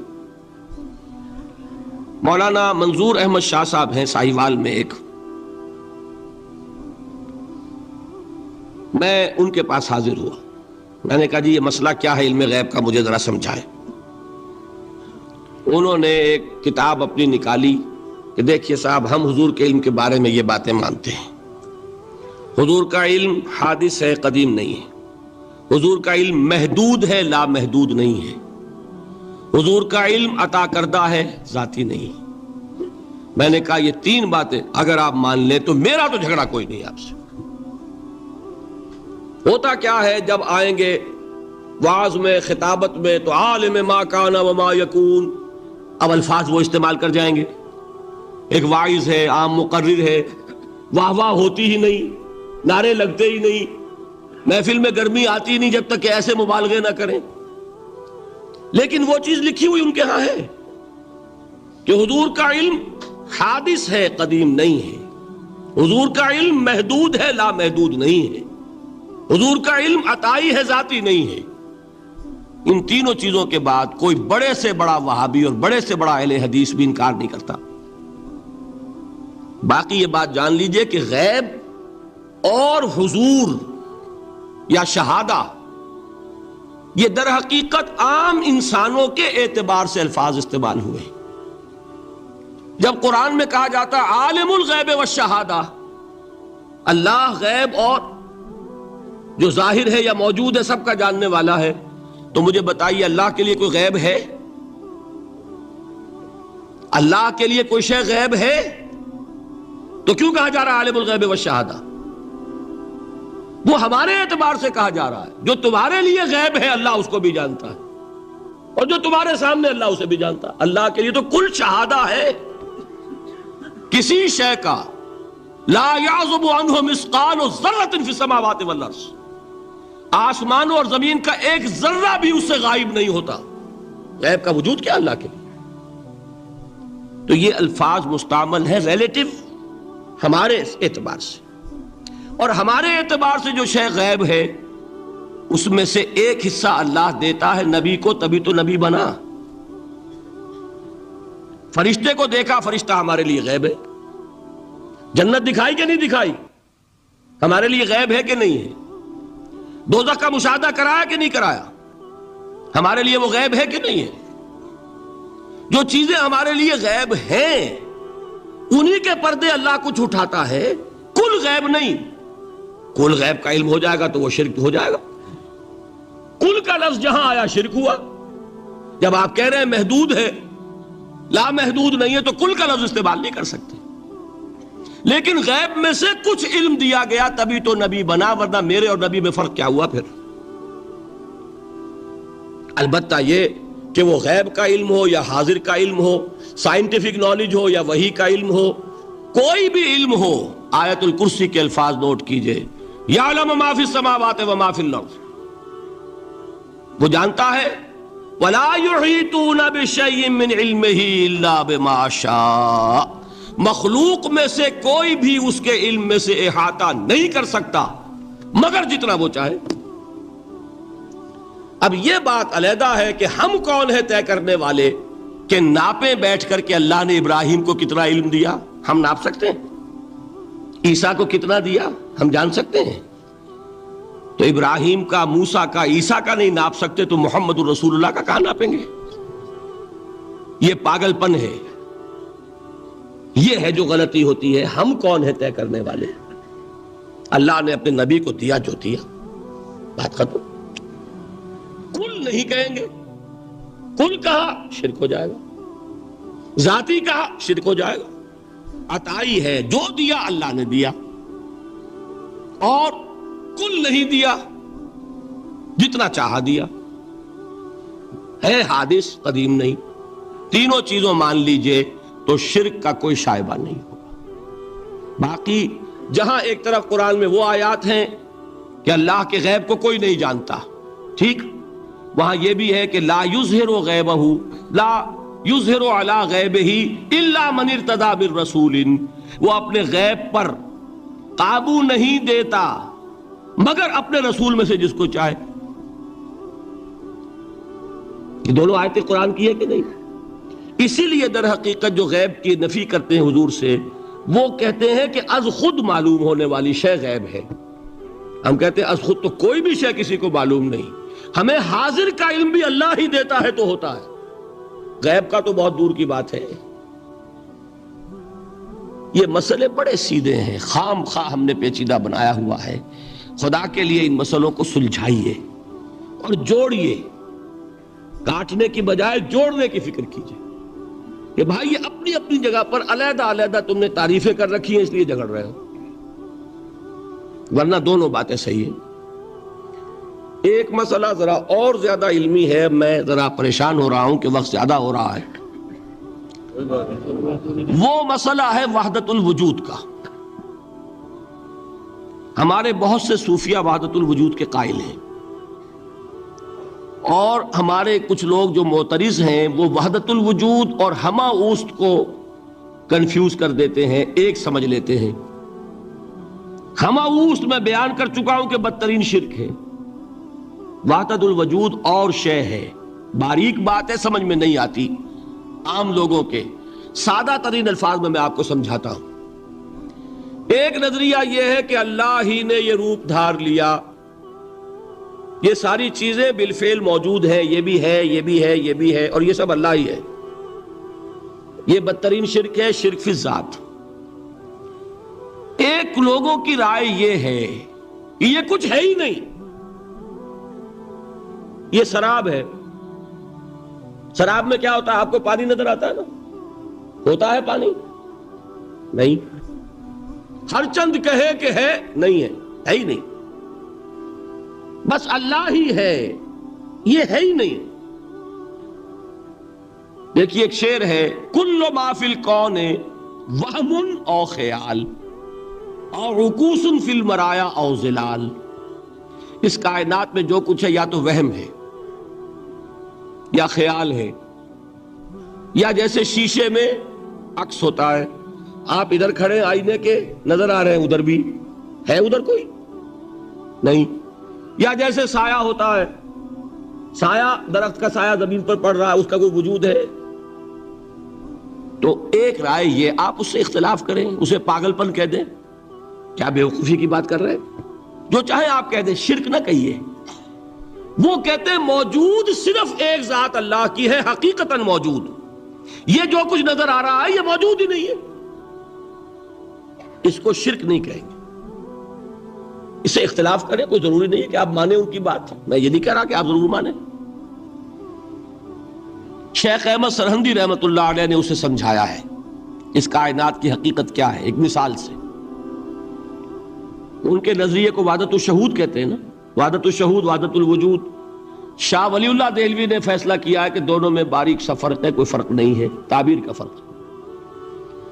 S1: مولانا منظور احمد شاہ صاحب ہیں سائی وال میں ایک، میں ان کے پاس حاضر ہوا. میں نے کہا جی یہ مسئلہ کیا ہے علم غیب کا، مجھے ذرا سمجھائیں. انہوں نے ایک کتاب اپنی نکالی کہ دیکھیے صاحب، ہم حضور کے علم کے بارے میں یہ باتیں مانتے ہیں. حضور کا علم حادث ہے، قدیم نہیں ہے. حضور کا علم محدود ہے، لا محدود نہیں ہے. حضور کا علم عطا کردہ ہے، ذاتی نہیں. میں نے کہا یہ تین باتیں اگر آپ مان لیں تو میرا تو جھگڑا کوئی نہیں آپ سے. ہوتا کیا ہے جب آئیں گے وعظ میں، خطابت میں، تو عالم ما کان وما یکون، اب الفاظ وہ استعمال کر جائیں گے. ایک واعظ ہے، عام مقرر ہے، واہ واہ ہوتی ہی نہیں، نعرے لگتے ہی نہیں، محفل میں گرمی آتی نہیں جب تک کہ ایسے مبالغے نہ کریں. لیکن وہ چیز لکھی ہوئی ان کے ہاں ہے کہ حضور کا علم حادث ہے، قدیم نہیں ہے. حضور کا علم محدود ہے، لا محدود نہیں ہے. حضور کا علم عطائی ہے، ذاتی نہیں ہے. ان تینوں چیزوں کے بعد کوئی بڑے سے بڑا وہابی اور بڑے سے بڑا اہل حدیث بھی انکار نہیں کرتا. باقی یہ بات جان لیجئے کہ غیب اور حضور یا شہادہ یہ در حقیقت عام انسانوں کے اعتبار سے الفاظ استعمال ہوئے. جب قرآن میں کہا جاتا ہے عالم الغیب والشہادہ، اللہ غیب اور جو ظاہر ہے یا موجود ہے سب کا جاننے والا ہے، تو مجھے بتائیے اللہ کے لیے کوئی غیب ہے؟ اللہ کے لیے کوئی شے غیب ہے؟ تو کیوں کہا جا رہا ہے عالم الغیب والشہادہ؟ وہ ہمارے اعتبار سے کہا جا رہا ہے. جو تمہارے لیے غیب ہے اللہ اس کو بھی جانتا ہے، اور جو تمہارے سامنے اللہ اسے بھی جانتا ہے. اللہ کے لیے تو کل شہادہ ہے. کسی شے کا لا یعزب عنہ مثقال ذرۃ فی السماوات والارض، آسمانوں اور زمین کا ایک ذرہ بھی اس سے غائب نہیں ہوتا. غیب کا وجود کیا اللہ کے لیے؟ تو یہ الفاظ مستعمل ہے ریلیٹو ہمارے اعتبار سے، اور ہمارے اعتبار سے جو شے غیب ہے اس میں سے ایک حصہ اللہ دیتا ہے نبی کو، تبھی تو نبی بنا. فرشتے کو دیکھا، فرشتہ ہمارے لیے غیب ہے. جنت دکھائی کہ نہیں دکھائی، ہمارے لیے غیب ہے کہ نہیں ہے. دوزخ کا مشاہدہ کرایا کہ نہیں کرایا، ہمارے لیے وہ غیب ہے کہ نہیں ہے. جو چیزیں ہمارے لیے غیب ہیں انہی کے پردے اللہ کچھ اٹھاتا ہے. کل غیب نہیں. کل غیب کا علم ہو جائے گا تو وہ شرک ہو جائے گا. کل کا لفظ جہاں آیا شرک ہوا. جب آپ کہہ رہے ہیں محدود ہے، لا محدود نہیں ہے، تو کل کا لفظ استعمال نہیں کر سکتے. لیکن غیب میں سے کچھ علم دیا گیا تبھی تو نبی بنا، ورنہ میرے اور نبی میں فرق کیا ہوا پھر؟ البتہ یہ کہ وہ غیب کا علم ہو یا حاضر کا علم ہو، سائنٹیفک نالج ہو یا وحی کا علم ہو، کوئی بھی علم ہو، آیت الکرسی کے الفاظ نوٹ کیجئے، یعلم ما فی السماوات و ما فی الارض، وہ جانتا ہے ولا یحیطون بشیء من علمہ الا بما شاء، مخلوق میں سے کوئی بھی اس کے علم میں سے احاطہ نہیں کر سکتا مگر جتنا وہ چاہے۔ اب یہ بات علیحدہ ہے کہ ہم کون ہے طے کرنے والے کہ ناپیں بیٹھ کر کہ اللہ نے ابراہیم کو کتنا علم دیا، ہم ناپ سکتے ہیں؟ عیسیٰ کو کتنا دیا ہم جان سکتے ہیں؟ تو ابراہیم کا، موسیٰ کا، عیسیٰ کا نہیں ناپ سکتے تو محمد الرسول اللہ کا کہاں ناپیں گے؟ یہ پاگل پن ہے، یہ ہے جو غلطی ہوتی ہے۔ ہم کون ہے طے کرنے والے؟ اللہ نے اپنے نبی کو دیا جو دیا، بات ختم۔ کل نہیں کہیں گے، کل کہا شرک ہو جائے گا، ذاتی کہا شرک ہو جائے گا۔ عطائی ہے، جو دیا اللہ نے دیا، اور کل نہیں دیا، جتنا چاہا دیا، ہے حادث قدیم نہیں۔ تینوں چیزوں مان لیجئے تو شرک کا کوئی شائبہ نہیں ہوگا۔ باقی جہاں ایک طرف قرآن میں وہ آیات ہیں کہ اللہ کے غیب کو کوئی نہیں جانتا، ٹھیک، وہاں یہ بھی ہے کہ لا یظہر غیبہ، لا یظہر علی غیبہ الا من ارتضی بالرسول، وہ اپنے غیب پر قابو نہیں دیتا مگر اپنے رسول میں سے جس کو چاہے۔ یہ دونوں آیتیں قرآن کی ہے کہ نہیں؟ اسی لیے در حقیقت جو غیب کی نفی کرتے ہیں حضور سے، وہ کہتے ہیں کہ از خود معلوم ہونے والی شے غیب ہے۔ ہم کہتے ہیں از خود تو کوئی بھی شے کسی کو معلوم نہیں، ہمیں حاضر کا علم بھی اللہ ہی دیتا ہے تو ہوتا ہے، غیب کا تو بہت دور کی بات ہے۔ یہ مسئلے بڑے سیدھے ہیں، خام خواہ ہم نے پیچیدہ بنایا ہوا ہے۔ خدا کے لیے ان مسئلوں کو سلجھائیے اور جوڑیے، کاٹنے کی بجائے جوڑنے کی فکر کیجیے کہ بھائی یہ اپنی اپنی جگہ پر علیحدہ علیحدہ تم نے تعریفیں کر رکھی ہیں اس لیے جھگڑ رہے ہو، ورنہ دونوں باتیں صحیح ہیں۔ ایک مسئلہ ذرا اور زیادہ علمی ہے، میں ذرا پریشان ہو رہا ہوں کہ وقت زیادہ ہو رہا ہے، وہ مسئلہ ہے وحدت الوجود کا۔ ہمارے بہت سے صوفیہ وحدت الوجود کے قائل ہیں، اور ہمارے کچھ لوگ جو معترض ہیں وہ وحدت الوجود اور ہمہ اوست کو کنفیوز کر دیتے ہیں، ایک سمجھ لیتے ہیں۔ ہمہ اوست میں بیان کر چکا ہوں کہ بدترین شرک ہے، وحدت الوجود اور شے ہے، باریک بات ہے، سمجھ میں نہیں آتی عام لوگوں کے، سادہ ترین الفاظ میں آپ کو سمجھاتا ہوں۔ ایک نظریہ یہ ہے کہ اللہ ہی نے یہ روپ دھار لیا، یہ ساری چیزیں بالفعل موجود ہیں، یہ بھی ہے، یہ بھی ہے، یہ بھی ہے، اور یہ سب اللہ ہی ہے۔ یہ بدترین شرک ہے، شرک فی الذات۔ ایک لوگوں کی رائے یہ ہے کہ یہ کچھ ہے ہی نہیں، یہ سراب ہے۔ سراب میں کیا ہوتا ہے؟ آپ کو پانی نظر آتا ہے نا؟ ہوتا ہے پانی؟ نہیں۔ ہر چند کہے کہ ہے، نہیں ہے، ہے ہی نہیں، بس اللہ ہی ہے، یہ ہے ہی نہیں۔ دیکھیے ایک شعر ہے، کل ما فی الکون وہم او خیال اور رکوس فی المرایا او ظلال، اس کائنات میں جو کچھ ہے یا تو وہم ہے یا خیال ہے، یا جیسے شیشے میں عکس ہوتا ہے، آپ ادھر کھڑے آئینے کے نظر آ رہے ہیں، ادھر بھی ہے، ادھر کوئی نہیں، یا جیسے سایہ ہوتا ہے، سایہ درخت کا سایہ زمین پر پڑ رہا ہے، اس کا کوئی وجود ہے؟ تو ایک رائے یہ، آپ اس سے اختلاف کریں، اسے پاگل پن کہہ دیں، کیا بیوقوفی کی بات کر رہے ہیں؟ جو چاہے آپ کہہ دیں، شرک نہ کہیے۔ وہ کہتے ہیں موجود صرف ایک ذات اللہ کی ہے، حقیقتاً موجود، یہ جو کچھ نظر آ رہا ہے یہ موجود ہی نہیں ہے، اس کو شرک نہیں کہیں گے۔ اسے اختلاف کریں، کوئی ضروری نہیں ہے کہ آپ مانیں ان کی بات، میں یہ نہیں کہہ رہا کہ آپ ضرور مانیں۔ شیخ احمد سرہندی رحمت اللہ علیہ نے اسے سمجھایا ہے اس کائنات کی حقیقت کیا ہے، ایک مثال سے۔ ان کے نظریے کو وحدت الشہود کہتے ہیں نا، وحدت الشہود، وحدت الوجود۔ شاہ ولی اللہ دہلوی نے فیصلہ کیا ہے کہ دونوں میں باریک سا فرق ہے، کوئی فرق نہیں ہے، تعبیر کا فرق ہے۔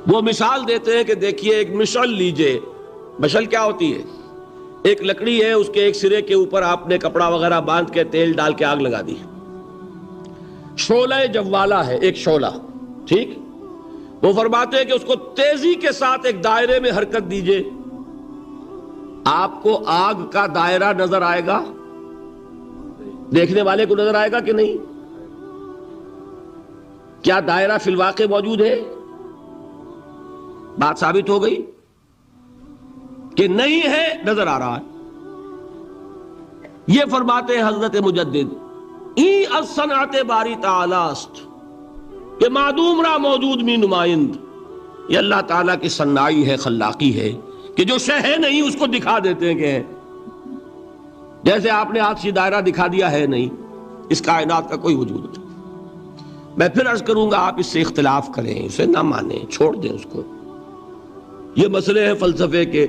S1: وہ مثال دیتے ہیں کہ دیکھیے ایک مشعل لیجئے، مشعل کیا ہوتی ہے؟ ایک لکڑی ہے، اس کے ایک سرے کے اوپر آپ نے کپڑا وغیرہ باندھ کے تیل ڈال کے آگ لگا دی، شعلہ جوالا ہے، ایک شعلہ، ٹھیک؟ وہ فرماتے ہیں کہ اس کو تیزی کے ساتھ ایک دائرے میں حرکت دیجئے، آپ کو آگ کا دائرہ نظر آئے گا؟ دیکھنے والے کو نظر آئے گا کہ نہیں؟ کیا دائرہ فی الواقع موجود ہے؟ بات ثابت ہو گئی کہ نہیں ہے، نظر آ رہا ہے۔ یہ فرماتے ہیں حضرت مجدد، ای الصنعت باری تعالی است، کہ معدوم را موجود می نمائند، یہ اللہ تعالیٰ کی صنائی ہے، خلاقی ہے، کہ جو شے ہے نہیں اس کو دکھا دیتے ہیں کہ ہے۔ جیسے آپ نے آج یہ دائرہ دکھا دیا ہے نہیں، اس کائنات کا کوئی وجود نہیں۔ میں پھر عرض کروں گا آپ اس سے اختلاف کریں، اسے نہ مانیں، چھوڑ دیں اس کو، یہ مسئلے ہیں فلسفے کے،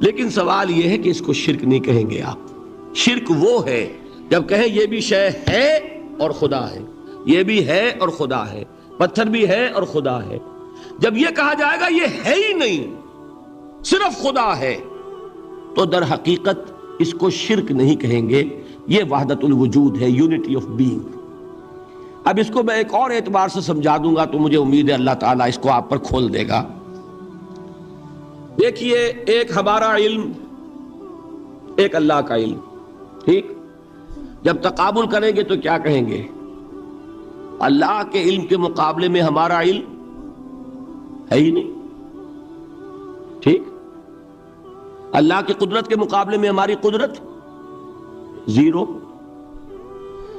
S1: لیکن سوال یہ ہے کہ اس کو شرک نہیں کہیں گے آپ۔ شرک وہ ہے جب کہیں یہ بھی شے ہے اور خدا ہے، یہ بھی ہے اور خدا ہے، پتھر بھی ہے اور خدا ہے۔ جب یہ کہا جائے گا یہ ہے ہی نہیں، صرف خدا ہے، تو در حقیقت اس کو شرک نہیں کہیں گے، یہ وحدت الوجود ہے، یونٹی آف بینگ۔ اب اس کو میں ایک اور اعتبار سے سمجھا دوں گا تو مجھے امید ہے اللہ تعالیٰ اس کو آپ پر کھول دے گا۔ دیکھیے، ایک ہمارا علم، ایک اللہ کا علم، ٹھیک؟ جب تقابل کریں گے تو کیا کہیں گے؟ اللہ کے علم کے مقابلے میں ہمارا علم ہے ہی نہیں، ٹھیک؟ اللہ کی قدرت کے مقابلے میں ہماری قدرت زیرو،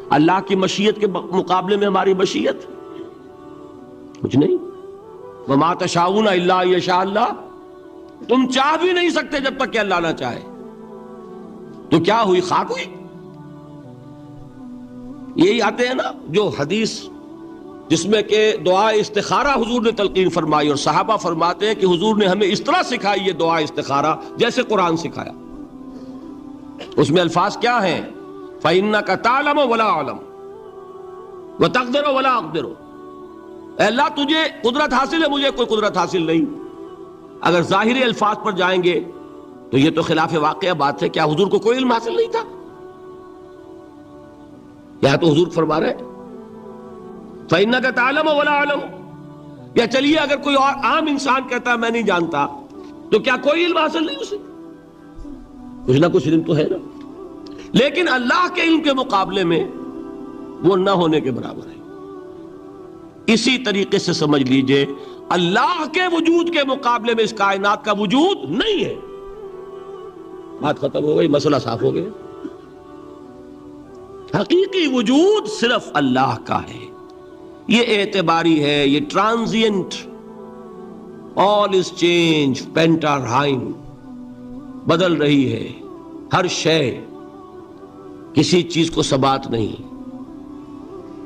S1: اللہ کی مشیت کے مقابلے میں ہماری مشیت کچھ نہیں۔ وما تشاؤون الا ان یشاء اللہ، تم چاہ بھی نہیں سکتے جب تک کہ اللہ نہ چاہے۔ تو کیا ہوئی؟ خاک ہوئی۔ یہی آتے ہیں نا جو حدیث جس میں کہ دعا استخارہ حضور نے تلقین فرمائی، اور صحابہ فرماتے ہیں کہ حضور نے ہمیں اس طرح سکھائی یہ دعا استخارہ جیسے قرآن سکھایا۔ اس میں الفاظ کیا ہیں؟ فَإِنَّكَ تَعْلَمُ وَلَا أَعْلَمُ وَتَقْدِرُ وَلَا أَقْدِرُ، اے اللہ تجھے قدرت حاصل ہے، مجھے کوئی قدرت حاصل نہیں۔ اگر ظاہری الفاظ پر جائیں گے تو یہ تو خلاف واقعہ بات ہے۔ کیا حضور کو کوئی علم حاصل نہیں تھا؟ یا تو حضور فرما رہے فَإِنَّكَ تَعْلَمُ وَلَا أَعْلَمُ، یا چلیے اگر کوئی اور عام انسان کہتا ہے میں نہیں جانتا، تو کیا کوئی علم حاصل نہیں اسے؟ کچھ نہ کچھ علم تو ہے نا۔ لیکن اللہ کے علم کے مقابلے میں وہ نہ ہونے کے برابر ہے۔ اسی طریقے سے سمجھ لیجئے اللہ کے وجود کے مقابلے میں اس کائنات کا وجود نہیں ہے۔ بات ختم ہو گئی، مسئلہ صاف ہو گیا۔ حقیقی وجود صرف اللہ کا ہے، یہ اعتباری ہے، یہ ٹرانزینٹ، آل از چینج، پینٹارائم، بدل رہی ہے ہر شے، کسی چیز کو ثبات نہیں۔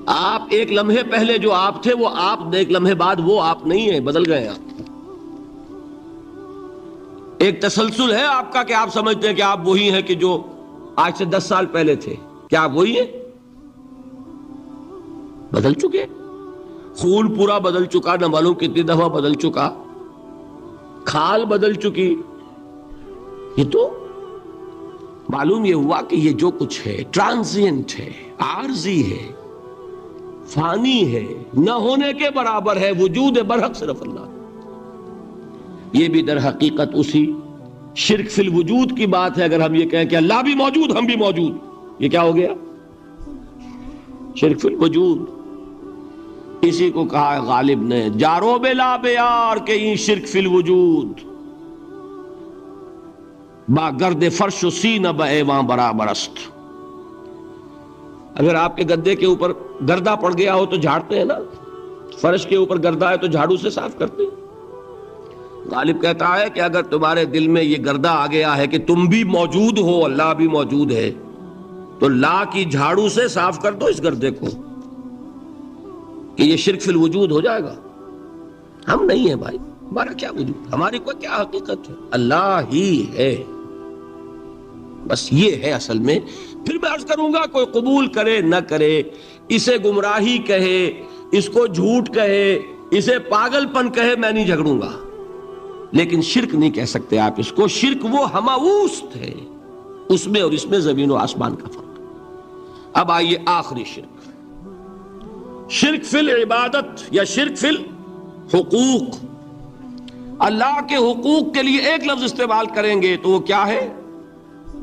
S1: آپ ایک لمحے پہلے جو آپ تھے وہ آپ، ایک لمحے بعد وہ آپ نہیں ہیں، بدل گئے آپ۔ ایک تسلسل ہے آپ کا کہ آپ سمجھتے ہیں کہ آپ وہی ہیں کہ جو آج سے 10 سال پہلے تھے۔ کیا آپ وہی ہیں؟ بدل چکے، خون پورا بدل چکا، نہ معلوم کتنی دفعہ بدل چکا، کھال بدل چکی۔ یہ تو معلوم یہ ہوا کہ یہ جو کچھ ہے ٹرانزینٹ ہے، عارضی ہے، فانی ہے، نہ ہونے کے برابر ہے، وجود برحق صرف اللہ۔ یہ بھی در حقیقت اسی شرک فی الوجود کی بات ہے۔ اگر ہم یہ کہیں کہ اللہ بھی موجود ہم بھی موجود، یہ کیا ہو گیا؟ شرک فی الوجود۔ اسی کو کہا ہے غالب نے، جارو بلا بیار کہ این شرک فی الوجود، با گرد فرش و سینہ با ایوان برابر است۔ اگر آپ کے گدے کے اوپر گردہ پڑ گیا ہو تو جھاڑتے ہیں نا، فرش کے اوپر گردہ ہے تو جھاڑو سے صاف کرتے ہیں۔ غالب کہتا ہے کہ اگر تمہارے دل میں یہ گردہ آ گیا ہے کہ تم بھی موجود ہو، اللہ بھی موجود ہے، تو لا کی جھاڑو سے صاف کر دو اس گردے کو، کہ یہ شرک فی الوجود ہو جائے گا۔ ہم نہیں ہیں بھائی، ہمارا کیا وجود، ہماری کوئی کیا حقیقت ہے؟ اللہ ہی ہے، بس یہ ہے اصل میں۔ پھر میں عرض کروں گا کوئی قبول کرے نہ کرے، اسے گمراہی کہے، اس کو جھوٹ کہے، اسے پاگل پن کہے، میں نہیں جھگڑوں گا۔ لیکن شرک نہیں کہہ سکتے آپ اس کو. شرک وہ ہماوست ہے، اس میں اور اس میں زمین و آسمان کا فرق. اب آئیے آخری شرک، شرک فی العبادت یا شرک فی الحقوق. اللہ کے حقوق کے لیے ایک لفظ استعمال کریں گے تو وہ کیا ہے؟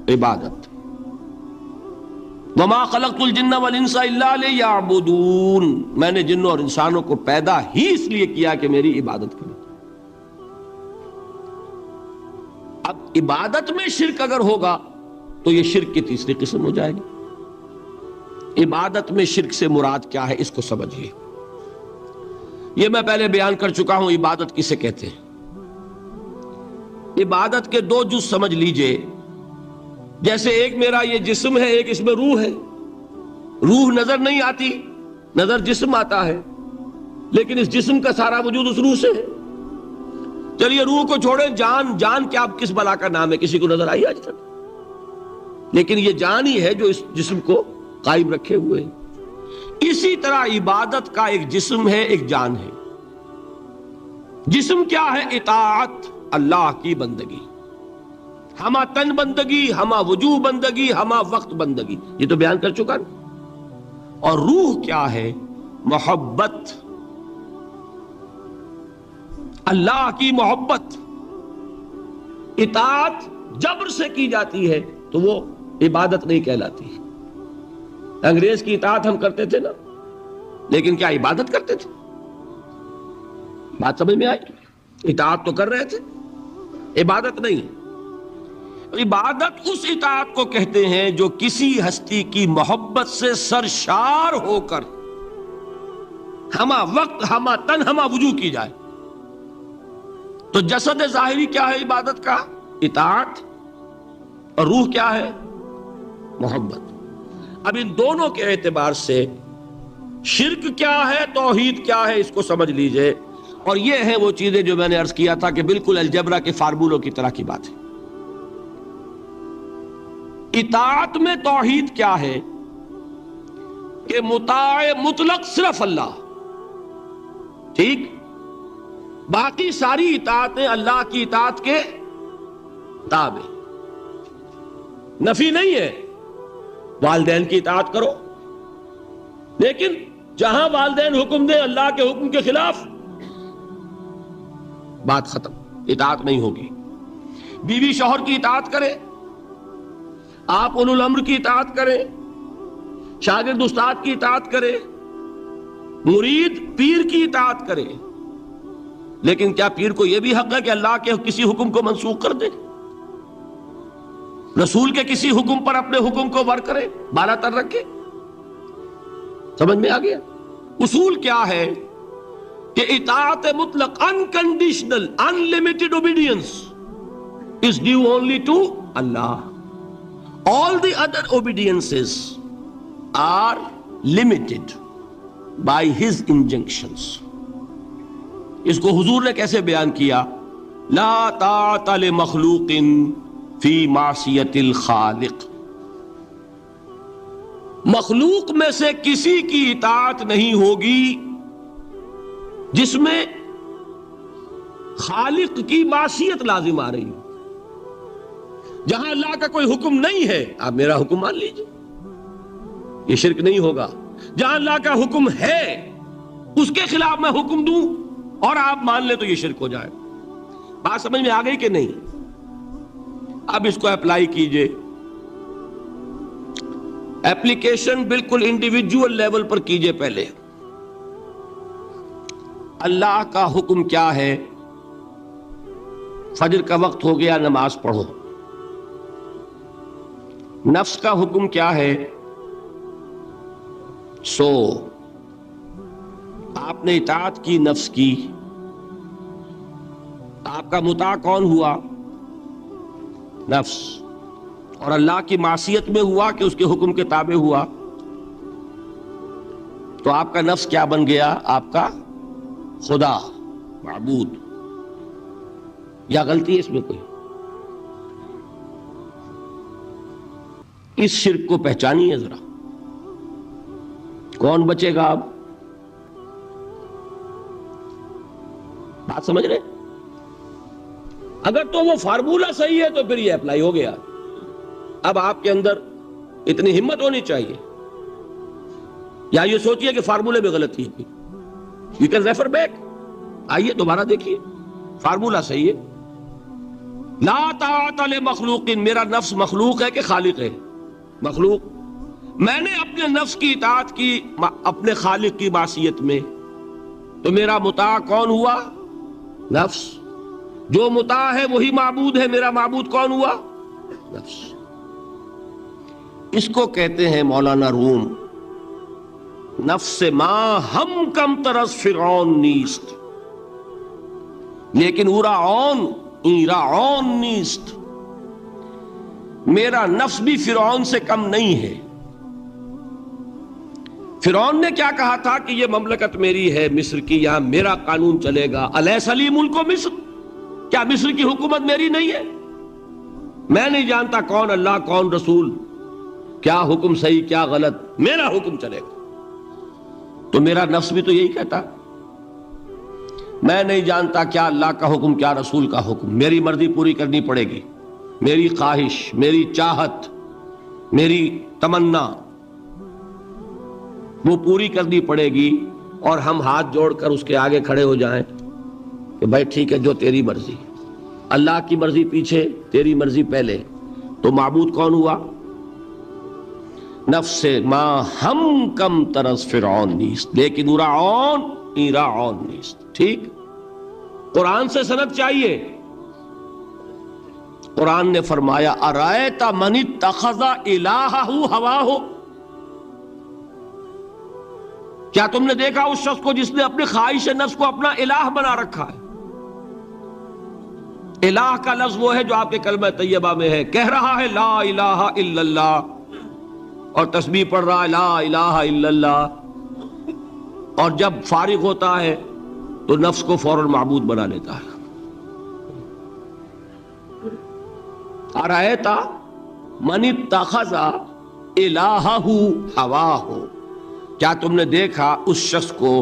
S1: عبادت. وما خلقت الجن والانس الا لیعبدون، میں نے جنوں اور انسانوں کو پیدا ہی اس لیے کیا کہ میری عبادت کریں. اب عبادت میں شرک اگر ہوگا تو یہ شرک کی تیسری قسم ہو جائے گی. عبادت میں شرک سے مراد کیا ہے اس کو سمجھیے. یہ میں پہلے بیان کر چکا ہوں عبادت کسے کہتے ہیں. عبادت کے دو جز سمجھ لیجئے. جیسے ایک میرا یہ جسم ہے، ایک اس میں روح ہے. روح نظر نہیں آتی، نظر جسم آتا ہے، لیکن اس جسم کا سارا وجود اس روح سے ہے. چلیے روح کو چھوڑیں، جان. جان کیا کس بلا کا نام ہے؟ کسی کو نظر آئی آج تک؟ لیکن یہ جان ہی ہے جو اس جسم کو قائم رکھے ہوئے. اسی طرح عبادت کا ایک جسم ہے، ایک جان ہے. جسم کیا ہے؟ اطاعت، اللہ کی بندگی، ہما تن بندگی، ہما وجوہ بندگی، ہما وقت بندگی. یہ تو بیان کر چکا نا. اور روح کیا ہے؟ محبت، اللہ کی محبت. اطاعت جبر سے کی جاتی ہے تو وہ عبادت نہیں کہلاتی. انگریز کی اطاعت ہم کرتے تھے نا، لیکن کیا عبادت کرتے تھے؟ بات سمجھ میں آئی؟ اطاعت تو کر رہے تھے، عبادت نہیں. عبادت اس اطاعت کو کہتے ہیں جو کسی ہستی کی محبت سے سرشار ہو کر ہما وقت، ہما تن، ہما وجوہ کی جائے. تو جسد ظاہری کیا ہے عبادت کا؟ اطاعت. اور روح کیا ہے؟ محبت. اب ان دونوں کے اعتبار سے شرک کیا ہے، توحید کیا ہے، اس کو سمجھ لیجئے. اور یہ ہیں وہ چیزیں جو میں نے عرض کیا تھا کہ بالکل الجبرا کے فارمولوں کی طرح کی بات ہے. اطاعت میں توحید کیا ہے کہ مطاع مطلق صرف اللہ، ٹھیک. باقی ساری اطاعتیں اللہ کی اطاعت کے تابع. نفی نہیں ہے، والدین کی اطاعت کرو، لیکن جہاں والدین حکم دیں اللہ کے حکم کے خلاف، بات ختم، اطاعت نہیں ہوگی. بیوی شوہر کی اطاعت کرے، آپ اولو الامر کی اطاعت کریں، شاگرد استاد کی اطاعت کرے، مرید پیر کی اطاعت کرے، لیکن کیا پیر کو یہ بھی حق ہے کہ اللہ کے کسی حکم کو منسوخ کر دے؟ رسول کے کسی حکم پر اپنے حکم کو ور کرے، بالا تر رکھے؟ سمجھ میں آ گیا؟ اصول کیا ہے کہ اطاعت مطلق unconditional unlimited obedience is due only to Allah. All the other obediences are limited by his injunctions. اس کو حضور نے کیسے بیان کیا؟ لا طاعت لمخلوق فی معصیت الخالق. مخلوق میں سے کسی کی اطاعت نہیں ہوگی جس میں خالق کی معصیت لازم آ رہی ہو. جہاں اللہ کا کوئی حکم نہیں ہے آپ میرا حکم مان لیجئے، یہ شرک نہیں ہوگا. جہاں اللہ کا حکم ہے اس کے خلاف میں حکم دوں اور آپ مان لیں تو یہ شرک ہو جائے. بات سمجھ میں آ گئی کہ نہیں؟ اب اس کو اپلائی کیجئے. ایپلیکیشن بالکل انڈیویجول لیول پر کیجئے. پہلے اللہ کا حکم کیا ہے؟ فجر کا وقت ہو گیا، نماز پڑھو. نفس کا حکم کیا ہے؟ سو. آپ نے اطاعت کی نفس کی، آپ کا مطاع کون ہوا؟ نفس. اور اللہ کی معصیت میں ہوا کہ اس کے حکم کے تابع ہوا. تو آپ کا نفس کیا بن گیا؟ آپ کا خدا، معبود. یا غلطی ہے اس میں کوئی؟ اس شرک کو پہچانیے ذرا. کون بچے گا اب؟ بات سمجھ رہے؟ اگر تو وہ فارمولہ صحیح ہے تو پھر یہ اپلائی ہو گیا. اب آپ کے اندر اتنی ہمت ہونی چاہیے، یا یہ سوچیے کہ فارمولے میں غلطی ہے. یو کین ریفر بیک، آئیے دوبارہ دیکھیے، فارمولہ صحیح ہے. لا طاعت لمخلوق، میرا نفس مخلوق ہے کہ خالق ہے؟ مخلوق. میں نے اپنے نفس کی اطاعت کی اپنے خالق کی معصیت میں، تو میرا مطاع کون ہوا؟ نفس. جو مطاع ہے وہی معبود ہے، میرا معبود کون ہوا؟ نفس. اس کو کہتے ہیں مولانا روم، نفس ما ہم کم ترس فرعون نیست، لیکن اورا عون ایرا عون نیست. میرا نفس بھی فرعون سے کم نہیں ہے. فرعون نے کیا کہا تھا کہ یہ مملکت میری ہے مصر کی، یہاں میرا قانون چلے گا. الیس لی ملک مصر، کیا مصر کی حکومت میری نہیں ہے؟ میں نہیں جانتا کون اللہ کون رسول، کیا حکم صحیح کیا غلط، میرا حکم چلے گا. تو میرا نفس بھی تو یہی کہتا، میں نہیں جانتا کیا اللہ کا حکم کیا رسول کا حکم، میری مرضی پوری کرنی پڑے گی، میری خواہش، میری چاہت، میری تمنا وہ پوری کرنی پڑے گی. اور ہم ہاتھ جوڑ کر اس کے آگے کھڑے ہو جائیں کہ بھائی ٹھیک ہے جو تیری مرضی، اللہ کی مرضی پیچھے تیری مرضی پہلے. تو معبود کون ہوا؟ نفس ما ہم کم ترس فرعون نیست، لیکن اورا عون ایرا عون نیست. ٹھیک، قرآن سے سند چاہیے. قرآن نے فرمایا ارائیت من اتخذ الہہ ہواہ، کیا تم نے دیکھا اس شخص کو جس نے اپنی خواہش نفس کو اپنا الہ بنا رکھا ہے؟ الہ کا لفظ وہ ہے جو آپ کے کلمہ طیبہ میں ہے، کہہ رہا ہے لا الہ الا اللہ، اور تسبیح پڑھ رہا ہے لا الہ الا اللہ، اور جب فارغ ہوتا ہے تو نفس کو فوراً معبود بنا لیتا ہے. ارائیت من اتخذ الہہ ہواہ، کیا تم نے دیکھا اس شخص کو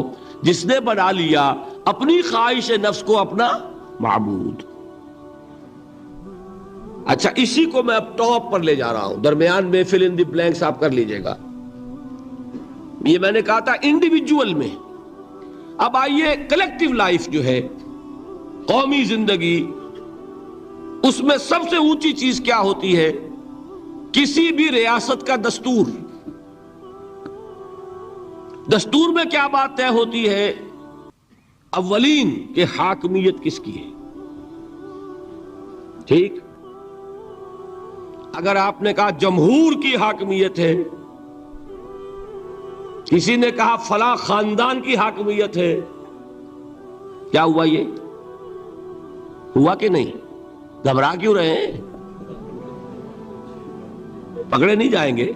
S1: جس نے بنا لیا اپنی خواہش نفس کو اپنا معبود. اچھا، اسی کو میں اب ٹاپ پر لے جا رہا ہوں، درمیان میں فل ان دی بلینکس آپ کر لیجئے گا. یہ میں نے کہا تھا انڈیویجول میں. اب آئیے کلیکٹیو لائف جو ہے، قومی زندگی، اس میں سب سے اونچی چیز کیا ہوتی ہے؟ کسی بھی ریاست کا دستور. دستور میں کیا بات طے ہوتی ہے؟ اولین کہ حاکمیت کس کی ہے. ٹھیک، اگر آپ نے کہا جمہور کی حاکمیت ہے، کسی نے کہا فلاں خاندان کی حاکمیت ہے، کیا ہوا؟ یہ ہوا کہ نہیں؟ گھبرا کیوں رہے ہیں؟ پکڑے نہیں جائیں گے.